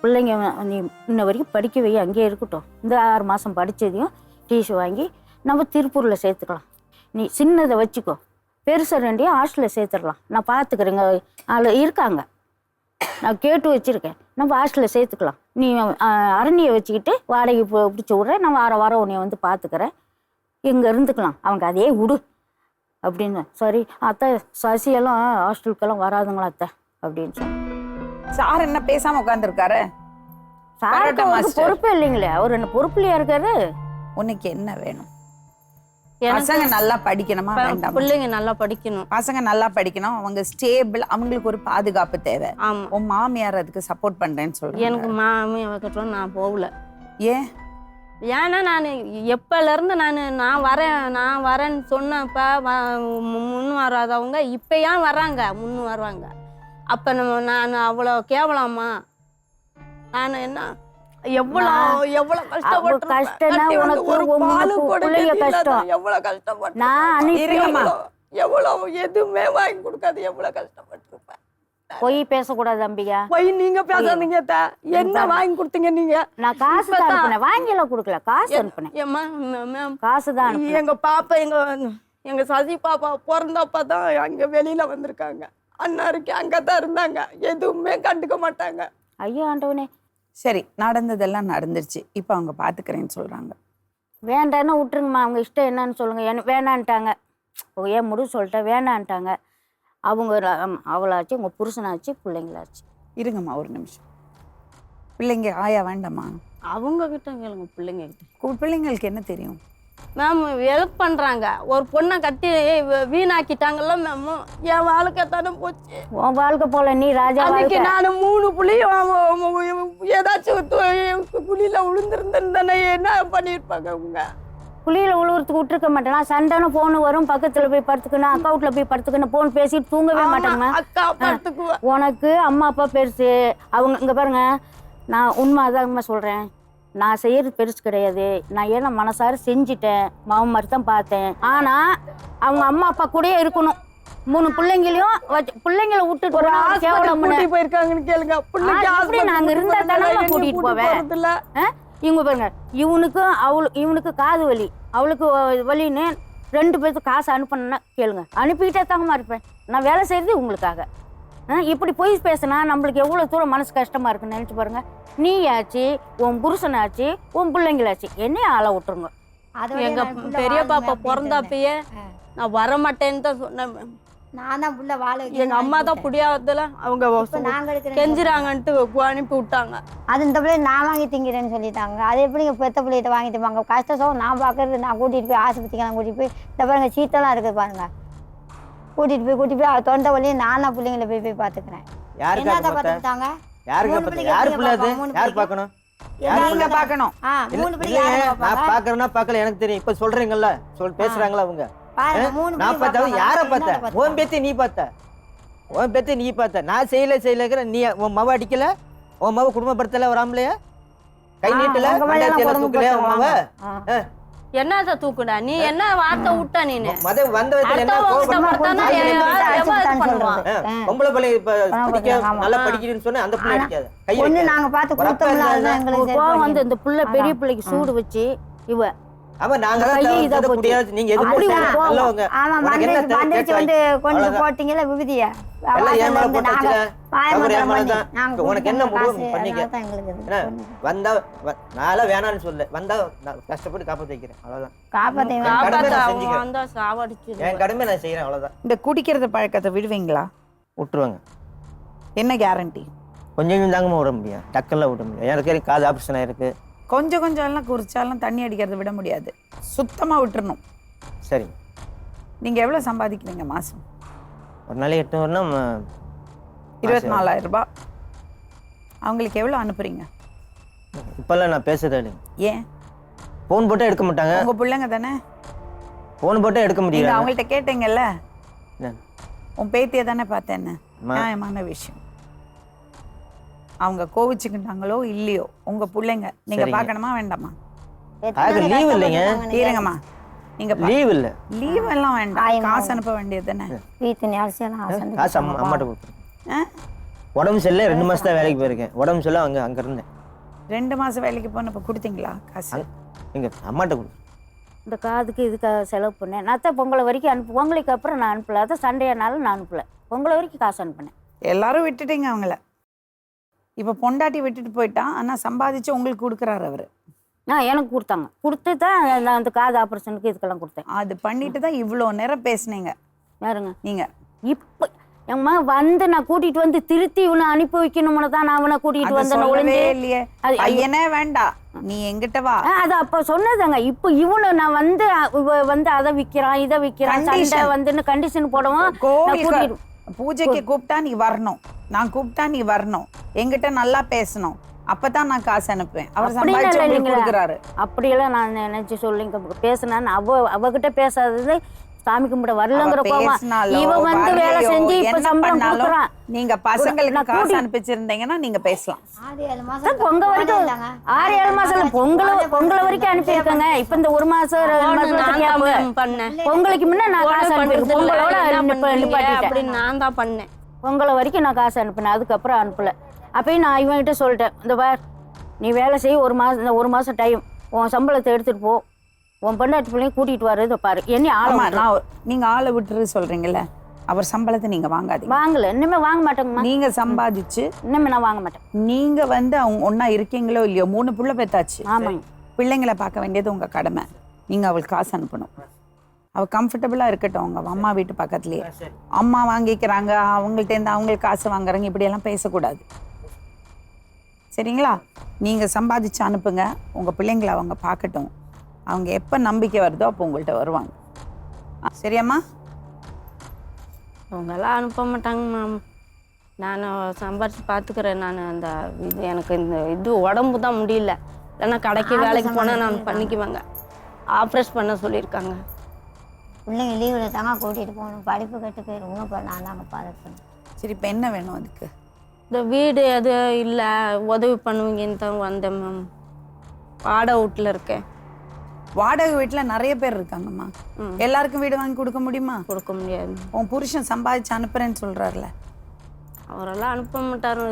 [SPEAKER 5] பிள்ளைங்க நீ இன்ன வரைக்கும் படிக்க வை, அங்கேயே இருக்கட்டும். இந்த 6 மாதம் படித்ததையும் டிசி வாங்கி நம்ம திருப்பூரில் சேர்த்துக்கலாம். நீ சின்னதை வச்சுக்கோ, பெருசாக 2 ஹாஸ்டலில் சேர்த்துடலாம். நான் பார்த்துக்கிறேங்க, ஆள் இருக்காங்க, நான் கேட்டு வச்சுருக்கேன். நம்ம ஹாஸ்டலில் சேர்த்துக்கலாம். நீ அரணியை வச்சுக்கிட்டு வாடகை பிடிச்சி விட்றேன், நான் வாரம் உன்னைய வந்து பார்த்துக்கிறேன், இங்கே இருந்துக்கலாம். அவங்க அதே விடு அப்படின்னு. சரி அத்தை, சசியெல்லாம் ஹாஸ்டலுக்கெல்லாம் வராதுங்களா அத்தை அப்படின்னு சொன்னேன்.
[SPEAKER 1] சார் என்ன பேசாம உட்காந்துருக்காரு?
[SPEAKER 5] சாருக்கு பொறுப்பே இல்லைங்களே, அவர் என்ன பொறுப்புலையா இருக்காரு?
[SPEAKER 1] உனக்கு என்ன வேணும்? பசங்க நல்லா படிக்கணுமா வேண்டாம்?
[SPEAKER 2] பிள்ளைங்க நல்லா படிக்கணும்.
[SPEAKER 1] பசங்க நல்லா படிக்கணும், அவங்க ஸ்டேபிள், அவங்களுக்கு ஒரு பாதுகாப்பு தேவை.
[SPEAKER 2] ஆமா.
[SPEAKER 1] உன் மாமியார் அதுக்கு சப்போர்ட் பண்றேன்னு சொல்றேன்.
[SPEAKER 2] எனக்கு மாமியார் நான் போகல.
[SPEAKER 1] ஏன்?
[SPEAKER 2] ஏன்னா நான் எப்போலேருந்து நான் வரேன்னு சொன்னப்ப முன் வராதவங்க இப்போ ஏன் வர்றாங்க, முன் வர்றாங்க. அப்போ நான் அவ்வளோ கேவலமா? நான் என்ன எவ்வளவு
[SPEAKER 5] கஷ்டம்னா
[SPEAKER 2] எவ்வளவு எதுவுமே வாங்கி கொடுக்காது, எவ்வளவு கஷ்டப்பட்டிருப்பேன்.
[SPEAKER 5] பொய் பேசக்கூடாது அம்பிகா.
[SPEAKER 2] பொய் நீங்க பேசாதீங்க. என்ன வாங்கி கொடுத்தீங்க நீங்க?
[SPEAKER 5] நான் காசு தான் அனுப்புனேன், வாங்கிலாம் கொடுக்கல, காசு அனுப்புனேன். காசு தான்.
[SPEAKER 2] எங்க பாப்பா எங்க சசி பாப்பா பிறந்தப்ப தான் அங்க வெளியில வந்திருக்காங்க. அண்ணாருக்கு அங்கதான் இருந்தாங்க, எதுவுமே கண்டுக்க மாட்டாங்க.
[SPEAKER 5] ஐயோ ஆண்டவனே.
[SPEAKER 1] சரி, நடந்ததெல்லாம் நடந்துருச்சு, இப்போ அவங்க பாத்துக்கிறேன்னு சொல்றாங்க.
[SPEAKER 5] வேண்டான்னு விட்டுருங்கம்மா, அவங்க இஷ்டம் என்னன்னு சொல்லுங்க. வேணான்ட்டாங்க, ஏன் முடிவு சொல்லிட்டேன், வேணான்ட்டாங்க. அவங்க அவளாச்சு, உங்க புருஷனாச்சு, பிள்ளைங்களாச்சு.
[SPEAKER 1] இருங்கம்மா ஒரு நிமிஷம். பிள்ளைங்க ஆயா வேண்டாமா?
[SPEAKER 2] அவங்க கிட்ட கேளுங்க. பிள்ளைங்க கிட்ட.
[SPEAKER 1] பிள்ளைங்களுக்கு என்ன தெரியும்
[SPEAKER 2] மேம்? ஹெல்ப் பண்றாங்க. ஒரு பொண்ணை கட்டி வீணாக்கிட்டாங்கல்ல மேம். என் வாழ்க்கை தானே போச்சு.
[SPEAKER 5] உன் வாழ்க்கை போல நீ ராஜா.
[SPEAKER 2] நான் 3 புள்ளியும் ஏதாச்சும் குழியில விழுந்திருந்தேன்னு என்ன பண்ணிருப்பாங்க அவங்க?
[SPEAKER 5] குழியில உழுவுறதுக்கு விட்டுருக்க மாட்டேனா? சண்டைன்னு போன் வரும், பக்கத்துல போய் படுத்துக்கணும், அக்கௌண்ட்ல போய் படுத்துக்கணும், போன் பேசிட்டு தூங்கவே மாட்டாங்க. உனக்கு அம்மா அப்பா பெருசு. அவங்க இங்க பாருங்க, நான் உண்மை அதான் சொல்றேன். நான் செய்யறது பெருசு கிடையாது. நான் ஏன்னா மனசார செஞ்சுட்டேன், மாவு மாதிரி தான் பார்த்தேன். ஆனா அவங்க அம்மா அப்பா கூடயே இருக்கணும். 3 பிள்ளைங்களையும் பிள்ளைங்களை விட்டுட்டு
[SPEAKER 2] போயிருக்காங்கன்னு கேளுங்க.
[SPEAKER 5] நாங்க இருந்தா தானே கூட்டிட்டு போவேன். இவங்க பாருங்க, இவனுக்கு காது வலி, அவளுக்கு வலின்னு 2 பேருக்கு காசு அனுப்பணுன்னா கேளுங்க, அனுப்பிக்கிட்டே தாங்கம்மா இருப்பேன். நான் வேலை செய்கிறது உங்களுக்காக. இப்படி போய் பேசினா நம்மளுக்கு எவ்வளோ தூரம் மனசு கஷ்டமாக இருக்குன்னு நினச்சி பாருங்க. நீ ஆச்சு, உன் புருஷனாச்சு, உன் பிள்ளைங்களாச்சு, என்னையே ஆளை விட்டுருங்க.
[SPEAKER 2] எங்க பெரிய பாப்பா பிறந்தப்பயே நான் வரமாட்டேன்னு தான் சொன்னேன்.
[SPEAKER 3] நான் தான் புள்ள வாழ
[SPEAKER 2] எங்க அம்மா தான் புடியாததுல அவங்க
[SPEAKER 3] நாங்கள் இருக்கிற
[SPEAKER 2] கெஞ்சிராங்கன்ட்டு அனுப்பி விட்டாங்க.
[SPEAKER 3] அது இந்த பிள்ளை நான் வாங்கி திங்கிறேன்னு சொல்லிட்டாங்க. அது எப்படி பெத்த பிள்ளைகிட்ட வாங்கிட்டு வாங்க? கஷ்டம் நான் பார்க்கறது, நான் கூட்டிகிட்டு போய் ஆஸ்பத்திரிக்கெல்லாம் கூட்டிகிட்டு போய் இந்த பாருங்க சீட்டெல்லாம் இருக்குது பாருங்க, கூட்டிகிட்டு போய் தொண்டை வழியை நானா பிள்ளைங்களை போய் பார்த்துக்கிறேன். என்னத்தை பார்த்துக்கிட்டாங்க?
[SPEAKER 1] நீங்க பார்க்கணும்.
[SPEAKER 3] 3 பிள்ளை
[SPEAKER 6] நான் பார்க்கறேன்னா பார்க்கல, எனக்கு தெரியும். இப்ப சொல்றீங்கல்ல, பேசுறாங்களா அவங்க?
[SPEAKER 3] பாருங்க 3
[SPEAKER 6] நான் பார்த்தா யார பார்த்த? உன் பேத்தி நீ பார்த்த. நான் செய்யல நீ உன் மவ அடிக்கல, உன் மவ குடும்பப்படுத்தல, ஒரு ஆம்பளைய கை நீட்டல, தூக்கலையா உன் மவ?
[SPEAKER 2] என்னத தூக்குடா நீ? என்ன வார்த்தை விட்டா நீனு?
[SPEAKER 6] வந்த வயசுல என்ன பொம்பளை பிள்ளை படிக்க நல்லா படிக்கிறேன்னு சொன்னா அந்த பிள்ளை அடிக்காது.
[SPEAKER 3] ஒண்ணு நாங்க பார்த்து கொடுத்தோம்ல, அதுதான் எங்களுக்கு
[SPEAKER 5] கோவம் வந்து இந்த புள்ள பெரிய பிள்ளைக்கு சூடு வச்சு இவ
[SPEAKER 6] ஆமா நாங்க தான் முடியாது. நீங்க எதுக்கு நல்லவங்க?
[SPEAKER 3] ஆமா மந்திரிச்சு வந்து கொண்டு போட்டீங்கல விபதிய,
[SPEAKER 6] உனக்கு என்ன முடிவு பண்ணிக்க. வந்தா நான் வேணான்னு சொல்ல, வந்தா கஷ்டப்பட்டு காப்பாத்தி வைக்கிறேன், அவ்வளவுதான். என் கடமை நான் செய்யறேன், அவ்வளவுதான்.
[SPEAKER 1] இந்த குடிக்கிறது பழக்கத்தை விடுவீங்களா?
[SPEAKER 6] விட்டுருவாங்க.
[SPEAKER 1] என்ன கேரண்டி?
[SPEAKER 6] கொஞ்சம் தாங்கம்மா விட முடியும், டக்கெல்லாம் விட முடியும். எனக்கு காது ஆப்ரேஷன் ஆயிருக்கு.
[SPEAKER 1] கொஞ்சம் எல்லாம் குறிச்சாலும் தண்ணி அடிக்கிறத விட முடியாது, சுத்தமா விட்டுறணும்.
[SPEAKER 6] சரி.
[SPEAKER 1] நீங்க எவ்வளவு சம்பாதிக்கிறீங்க மாசம்?
[SPEAKER 6] ஒரு நாளைக்கு 800
[SPEAKER 1] 24,000 ரூபாய். அவங்களுக்கு எவ்வளவு அனுப்புறீங்க?
[SPEAKER 6] இப்பெல்லாம் நான் பேசுறதே இல்லை.
[SPEAKER 1] ஏன்?
[SPEAKER 6] போன் போட்டா எடுக்க மாட்டாங்க.
[SPEAKER 1] உங்க பிள்ளைங்க தானே,
[SPEAKER 6] போன் போட்டா எடுக்க முடியல.
[SPEAKER 1] அவங்கள்ட்ட கேட்டீங்கல்ல, உன் பேத்தியை தானே பார்த்தேன்னு. நியாயமான விஷயம். அவங்க கோவிச்சுக்கிட்டாங்களோ இல்லையோ, உங்க பிள்ளைங்க நீங்க பார்க்கணுமா வேண்டாமா?
[SPEAKER 6] லீவ் இல்லைங்க.
[SPEAKER 1] இருங்கம்மா, நீங்க
[SPEAKER 6] லீவ் இல்ல,
[SPEAKER 1] லீவ் எல்லாம் வேண்டாம், காசு அனுப்ப வேண்டியது தானே.
[SPEAKER 6] காசு அம்மாட்ட கொடுத்துருக்கேன். உடம்பு சரியில்லை, 2 மாசம் தான் வேலைக்கு போயிருக்கேன். உடம்பு சரியில்லை, அங்க இருந்தேன்.
[SPEAKER 1] 2 மாசம் வேலைக்கு போனப்ப கொடுத்தீங்களா காசு?
[SPEAKER 6] எங்க அம்மாட்ட கொடு.
[SPEAKER 5] இந்த காதுக்கு இதுக்காக செலவு பண்ணேன். நான் தான் பொங்கலை வரைக்கும் பொங்கலுக்கு அப்புறம் நான் அனுப்பல, அதான் சண்டையானாலும் நான் அனுப்பல. பொங்கலை வரைக்கும் காசு அனுப்பினேன்.
[SPEAKER 1] எல்லாரும் விட்டுட்டீங்க அவங்கள. இப்போ பொண்டாட்டி விட்டுட்டு போயிட்டான், ஆனால் சம்பாதிச்சு உங்களுக்கு கொடுக்குறாரு அவரு.
[SPEAKER 5] எனக்கு கொடுத்தாங்க, கொடுத்து தான் நான் அந்த காது ஆப்ரேஷனுக்கு இதுக்கெல்லாம் கொடுத்தேன்.
[SPEAKER 1] அது பண்ணிட்டு தான் இவ்வளோ நேரம் பேசுனீங்க.
[SPEAKER 5] யாருங்க
[SPEAKER 1] நீங்க?
[SPEAKER 5] இப்போ எம்மா வந்து நான் கூட்டிட்டு வந்து திருத்தி இவனை அனுப்பி வைக்கணும்னு தான் நான் அவனை கூட்டிட்டு வந்தேன். ஒளிஞ்சே
[SPEAKER 1] இல்லையே, பையனே வேண்டாம், நீ எங்கிட்ட வா.
[SPEAKER 5] அது அப்ப சொன்னதாங்க. இப்போ இவனு நான் வந்து வந்து அதை விற்கிறான் இதை விற்கிறான் சண்டை வந்துன்னு கண்டிஷன் போடவும்.
[SPEAKER 1] பூஜைக்கு கூப்பிட்டா நீ வரணும், நான் கூப்பிட்டா நீ வரணும், என்கிட்ட நல்லா பேசணும், அப்பதான் நான் காசு அனுப்புவேன். அவர் சம்பாதிச்சு கொடுக்குறாரு.
[SPEAKER 5] அப்படியெல்லாம் நான் நினைச்சு சொல்லிங்க பேசினான்னு அவகிட்ட பேசாதது சாமி கும்பிட வரலங்கிற கோவம். இவன் வந்து வேலை செஞ்சு இப்ப சம்பளம் கொடுக்குறான்.
[SPEAKER 1] நீங்க பசங்களுக்கு காசு அனுப்பிச்சிருந்தீங்கன்னா நீங்க பேசலாம்.
[SPEAKER 5] பொங்கல் வரைக்கும் 6-7 மாசம் பொங்கலை வரைக்கும் அனுப்பியிருக்கேங்க. இப்ப இந்த 1 மாசம் 2 மாசம் பொங்கலுக்கு முன்ன நான் காசு அனுப்பியிருக்கேன். பொங்கலோட
[SPEAKER 2] நான் தான் பண்ணேன்.
[SPEAKER 5] பொங்கலை வரைக்கும் நான் காசு அனுப்பினேன், அதுக்கப்புறம் அனுப்பல. அப்பயும் நான் இவன்கிட்ட சொல்லிட்டேன், இந்த பார் நீ வேலை செய்ய 1 மாசம் டைம், உன் சம்பளத்தை எடுத்துட்டு போ, உன் பொண்டாட்டி பிள்ளைங்க கூட்டிட்டு வர்றதை பாரு. என்ன ஆளமா
[SPEAKER 1] நீங்க ஆளை விட்டுரு சொல்றீங்கல்ல, அவர் சம்பளத்தை நீங்க வாங்காதீங்க.
[SPEAKER 5] வாங்கல, இனிமே வாங்க மாட்டேங்கம்மா.
[SPEAKER 1] நீங்க சம்பாதிச்சு
[SPEAKER 5] இனிமே நான் வாங்க மாட்டேன்.
[SPEAKER 1] நீங்க வந்து அவங்க ஒன்னா இருக்கீங்களோ இல்லையோ, 3 புள்ள பெத்தாச்சு.
[SPEAKER 5] ஆமாங்க.
[SPEAKER 1] பிள்ளைங்களை பார்க்க வேண்டியது உங்க கடமை. நீங்க அவளுக்கு காசு அனுப்பணும். அவ கம்ஃபர்டபுளா இருக்கட்டும். அவங்க அம்மா வீட்டு பக்கத்துலயே அம்மா வாங்கிக்கிறாங்க, அவங்கள்ட்ட இருந்து அவங்களுக்கு காசு வாங்குறாங்க, இப்படி எல்லாம் பேசக்கூடாது. சரிங்களா? நீங்க சம்பாதிச்சு அனுப்புங்க, உங்க பிள்ளைங்களை அவங்க பார்க்கட்டும். அவங்க எப்போ நம்பிக்கை வருதோ அப்போ உங்கள்கிட்ட வருவாங்க. சரியாம்மா?
[SPEAKER 2] அவங்கெல்லாம் அனுப்ப மாட்டாங்க மேம். நான் சம்பாரிச்சு பார்த்துக்கிறேன். நான் அந்த இது எனக்கு இந்த உடம்பு தான் முடியல, இல்லைன்னா கடைக்கு வேலைக்கு போனால் நான் பண்ணிக்குவேங்க. ஆப்ரேஷன் பண்ண சொல்லியிருக்காங்க.
[SPEAKER 3] பிள்ளைங்க லீவில் தாங்க கூட்டிகிட்டு போகணும், படிப்பு கட்டு போயிடும். இப்போ நான் தாங்க பார்த்துக்கணும்.
[SPEAKER 1] சரி, இப்போ என்ன வேணும் அதுக்கு?
[SPEAKER 2] இந்த வீடு எது இல்லை, உதவி பண்ணுவீங்கன்னு தான் வந்தேன் மேம். வாடகை வீட்டில் இருக்கேன்.
[SPEAKER 1] வாடகை வீட்டில் நிறைய பேர் இருக்காங்கம்மா. எல்லாருக்கும் வீடு வாங்கி கொடுக்க முடியுமா?
[SPEAKER 2] கொடுக்க முடியாது.
[SPEAKER 1] உன் புருஷன் சம்பாதிச்சு அனுப்புறேன்னு சொல்றாருல,
[SPEAKER 2] அவரெல்லாம் அனுப்ப மாட்டாரு.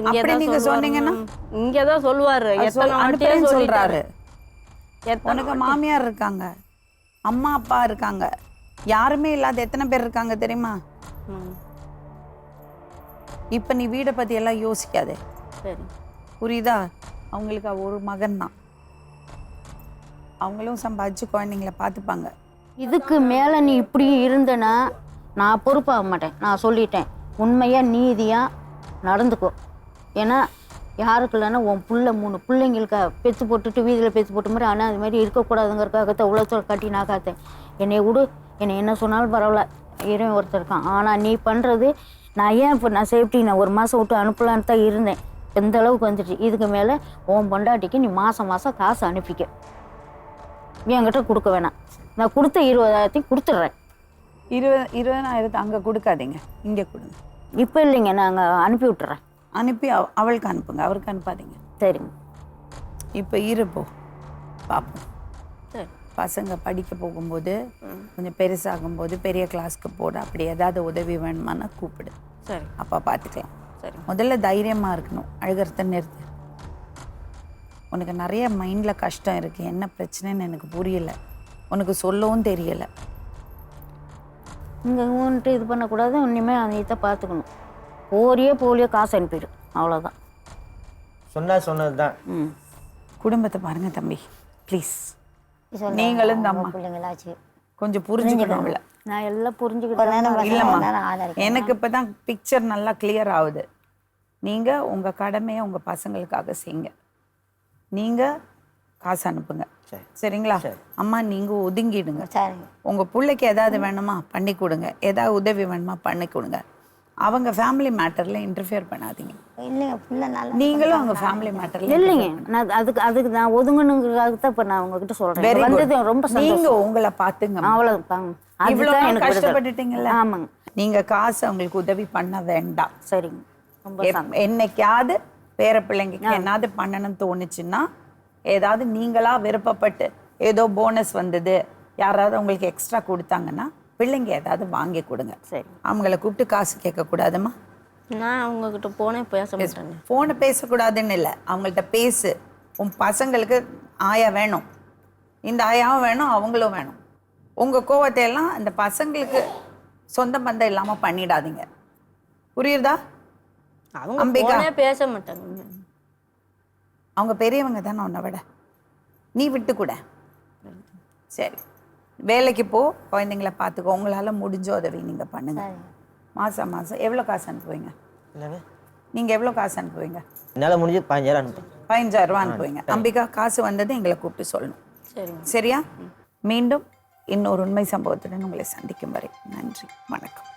[SPEAKER 1] நீங்க சொன்னீங்கன்னா
[SPEAKER 2] இங்கதான் சொல்லுவாரு,
[SPEAKER 1] அனுப்புறேன்னு சொல்றாரு. உனக்கு மாமியார் இருக்காங்க, அம்மா அப்பா இருக்காங்க, யாருமே இல்லாத எத்தனை பேர் இருக்காங்க தெரியுமா? இப்போ நீ வீடை பற்றி எல்லாம் யோசிக்காதே,
[SPEAKER 5] சரி.
[SPEAKER 1] புரியுதா? அவங்களுக்கு ஒரு மகன் தான், அவங்களும் சம்பாதிச்சு குழந்தைங்கள பார்த்துப்பாங்க.
[SPEAKER 5] இதுக்கு மேலே நீ இப்படி இருந்தனா நான் பொறுப்பாக மாட்டேன். நான் சொல்லிட்டேன், உண்மையாக நீதியாக நடந்துக்கோ. ஏன்னா யாருக்கு இல்லைன்னா உன் புள்ள 3 பிள்ளைங்களுக்கு பெற்று போட்டுட்டு வீதியில் பெற்று போட்ட மாதிரி, ஆனால் அது மாதிரி இருக்கக்கூடாதுங்கிறக்காகத்தான் உலகத்தில் கட்டி நான் காத்தேன். என்னை விடு, என்னை என்ன சொன்னாலும் பரவாயில்ல, இறைவன் ஒருத்தர் இருக்கான். ஆனால் நீ பண்ணுறது, நான் ஏன் இப்போ நான் சேஃப்டி நான் 1 மாதம் விட்டு அனுப்பலான்னு தான் இருந்தேன். எந்த அளவுக்கு வந்துடுச்சு. இதுக்கு மேலே உன் பொண்டாட்டிக்கு நீ மாதம் காசு அனுப்பிக்க, என்கிட்ட கொடுக்க வேணாம். நான் கொடுத்த 20,000 கொடுத்துட்றேன்.
[SPEAKER 1] 20,000 அங்கே கொடுக்காதீங்க, இங்கே கொடுங்க.
[SPEAKER 5] இப்போ இல்லைங்க, நாங்கள் அனுப்பி விட்டுறேன்.
[SPEAKER 1] அனுப்பி அவளுக்கு அனுப்புங்க, அவருக்கு அனுப்பாதீங்க.
[SPEAKER 5] சரிங்க.
[SPEAKER 1] இப்போ இருப்போம் பார்ப்போம்.
[SPEAKER 5] சரி.
[SPEAKER 1] பசங்க படிக்க போகும்போது கொஞ்சம் பெருசாகும்போது பெரிய கிளாஸ்க்கு போட, அப்படி ஏதாவது உதவி வேணுமானா கூப்பிடு.
[SPEAKER 5] சரி.
[SPEAKER 1] அப்போ பார்த்துக்கலாம்.
[SPEAKER 5] சரி.
[SPEAKER 1] முதல்ல தைரியமாக இருக்கணும், அழுகிறத நிறுத்து. உனக்கு நிறைய மைண்டில் கஷ்டம் இருக்குது, என்ன பிரச்சனைன்னு எனக்கு புரியலை, உனக்கு சொல்லவும் தெரியலை.
[SPEAKER 5] இங்கே ஊன்ட்டு இது பண்ணக்கூடாது. இனிமேல் அதை பார்த்துக்கணும். போலியோ காசு அனுப்பிடு, அவ்வளோதான்.
[SPEAKER 6] சொன்னது தான்.
[SPEAKER 1] குடும்பத்தை பாருங்க தம்பி, ப்ளீஸ்.
[SPEAKER 3] சொல்லு,
[SPEAKER 1] நீங்களும் இந்த
[SPEAKER 3] உங்க
[SPEAKER 1] அம்மா
[SPEAKER 3] பிள்ளைங்களாச்சு
[SPEAKER 1] கொஞ்சம் புரிஞ்சுக்கணும் அவளை.
[SPEAKER 5] நான் எல்லாம்
[SPEAKER 3] ஒரு
[SPEAKER 5] புரிஞ்சுக்கிட்டேன்.
[SPEAKER 3] நேரம்
[SPEAKER 1] இல்லைம்மா,
[SPEAKER 3] ஒரு நேரம் ஆதரிக்கணும்.
[SPEAKER 1] எனக்கு இப்போ தான் பிக்சர் நல்லா கிளியர் ஆகுது. நீங்கள் உங்கள் கடமையை உங்கள் பசங்களுக்காக செய்யுங்க. நீங்கள் காசு அனுப்புங்க, சரிங்களா? அம்மா நீங்கள் ஒதுங்கிடுங்க.
[SPEAKER 3] சரிங்க.
[SPEAKER 1] உங்கள் பிள்ளைக்கு ஏதாவது வேணுமா பண்ணி கொடுங்க, ஏதாவது உதவி வேணுமா பண்ணி கொடுங்க. அவங்க ஃபேமிலி மேட்டரில் இன்டர்ஃபியர் பண்ணாதீங்க.
[SPEAKER 3] இல்லைங்க, பிள்ளை நல்லா
[SPEAKER 1] நீங்களும் அவங்க ஃபேமிலி மேட்டரில்
[SPEAKER 5] இல்லைங்க, நான் அதுக்கு நான் ஒதுங்கணுங்கிறதுக்காக தான் இப்போ நான் உங்ககிட்ட சொல்கிறேன். வந்தது ரொம்ப
[SPEAKER 1] நீங்க உங்களை பார்த்துங்க.
[SPEAKER 5] அவ்வளோதாங்க.
[SPEAKER 1] இவ்வளோ
[SPEAKER 5] அதுதான் எனக்கு
[SPEAKER 1] கஷ்டப்பட்டுட்டீங்கல்ல.
[SPEAKER 5] ஆமாங்க.
[SPEAKER 1] நீங்க காசு அவங்களுக்கு உதவி பண்ண வேண்டாம்.
[SPEAKER 5] சரிங்க. ரொம்ப
[SPEAKER 1] என்னைக்காவது பேர பிள்ளைங்களுக்கு என்னாவது பண்ணணும்னு தோணுச்சுன்னா, ஏதாவது நீங்களா விருப்பப்பட்டு ஏதோ போனஸ் வந்தது, யாராவது உங்களுக்கு எக்ஸ்ட்ரா கொடுத்தாங்கன்னா பிள்ளைங்க ஏதாவது வாங்கி கொடுங்க.
[SPEAKER 5] சரி.
[SPEAKER 1] அவங்கள கூப்பிட்டு காசு கேட்கக்கூடாதுமா.
[SPEAKER 2] நான் அவங்கக்கிட்ட போனே பேச மாட்டேங்க.
[SPEAKER 1] ஃபோனை பேசக்கூடாதுன்னு இல்லை, அவங்கள்ட்ட பேசு. உன் பசங்களுக்கு ஆயா வேணும், இந்த ஆயாவும் வேணும், அவங்களும் வேணும். உங்கள் கோவத்தை எல்லாம் அந்த பசங்களுக்கு சொந்த பந்தம் இல்லாமல் பண்ணிடாதீங்க, புரியுறதா?
[SPEAKER 2] அவங்க
[SPEAKER 1] அம்பிகா,
[SPEAKER 2] போனே பேச மாட்டாங்க.
[SPEAKER 1] அவங்க பெரியவங்க தானே உன்னை விட, நீ விட்டு கூட. சரி, வேலைக்கு போ, குழந்தைங்கள பார்த்துக்கோ. உங்களால் முடிஞ்ச உதவி நீங்கள் பண்ணுங்க. மாதம் எவ்வளோ காசு அனுப்புவீங்க? நீங்கள் எவ்வளோ காசு அனுப்புவீங்க?
[SPEAKER 6] என்னால் முடிஞ்சு 15,000 அனுப்பு.
[SPEAKER 1] 15,000 ரூபா அனுப்புவீங்க. அம்பிகா, காசு வந்தது எங்களை கூப்பிட்டு சொல்லணும். சரியா? மீண்டும் இன்னொரு உண்மை சம்பவத்துடன் உங்களை சந்திக்கும் வரை நன்றி, வணக்கம்.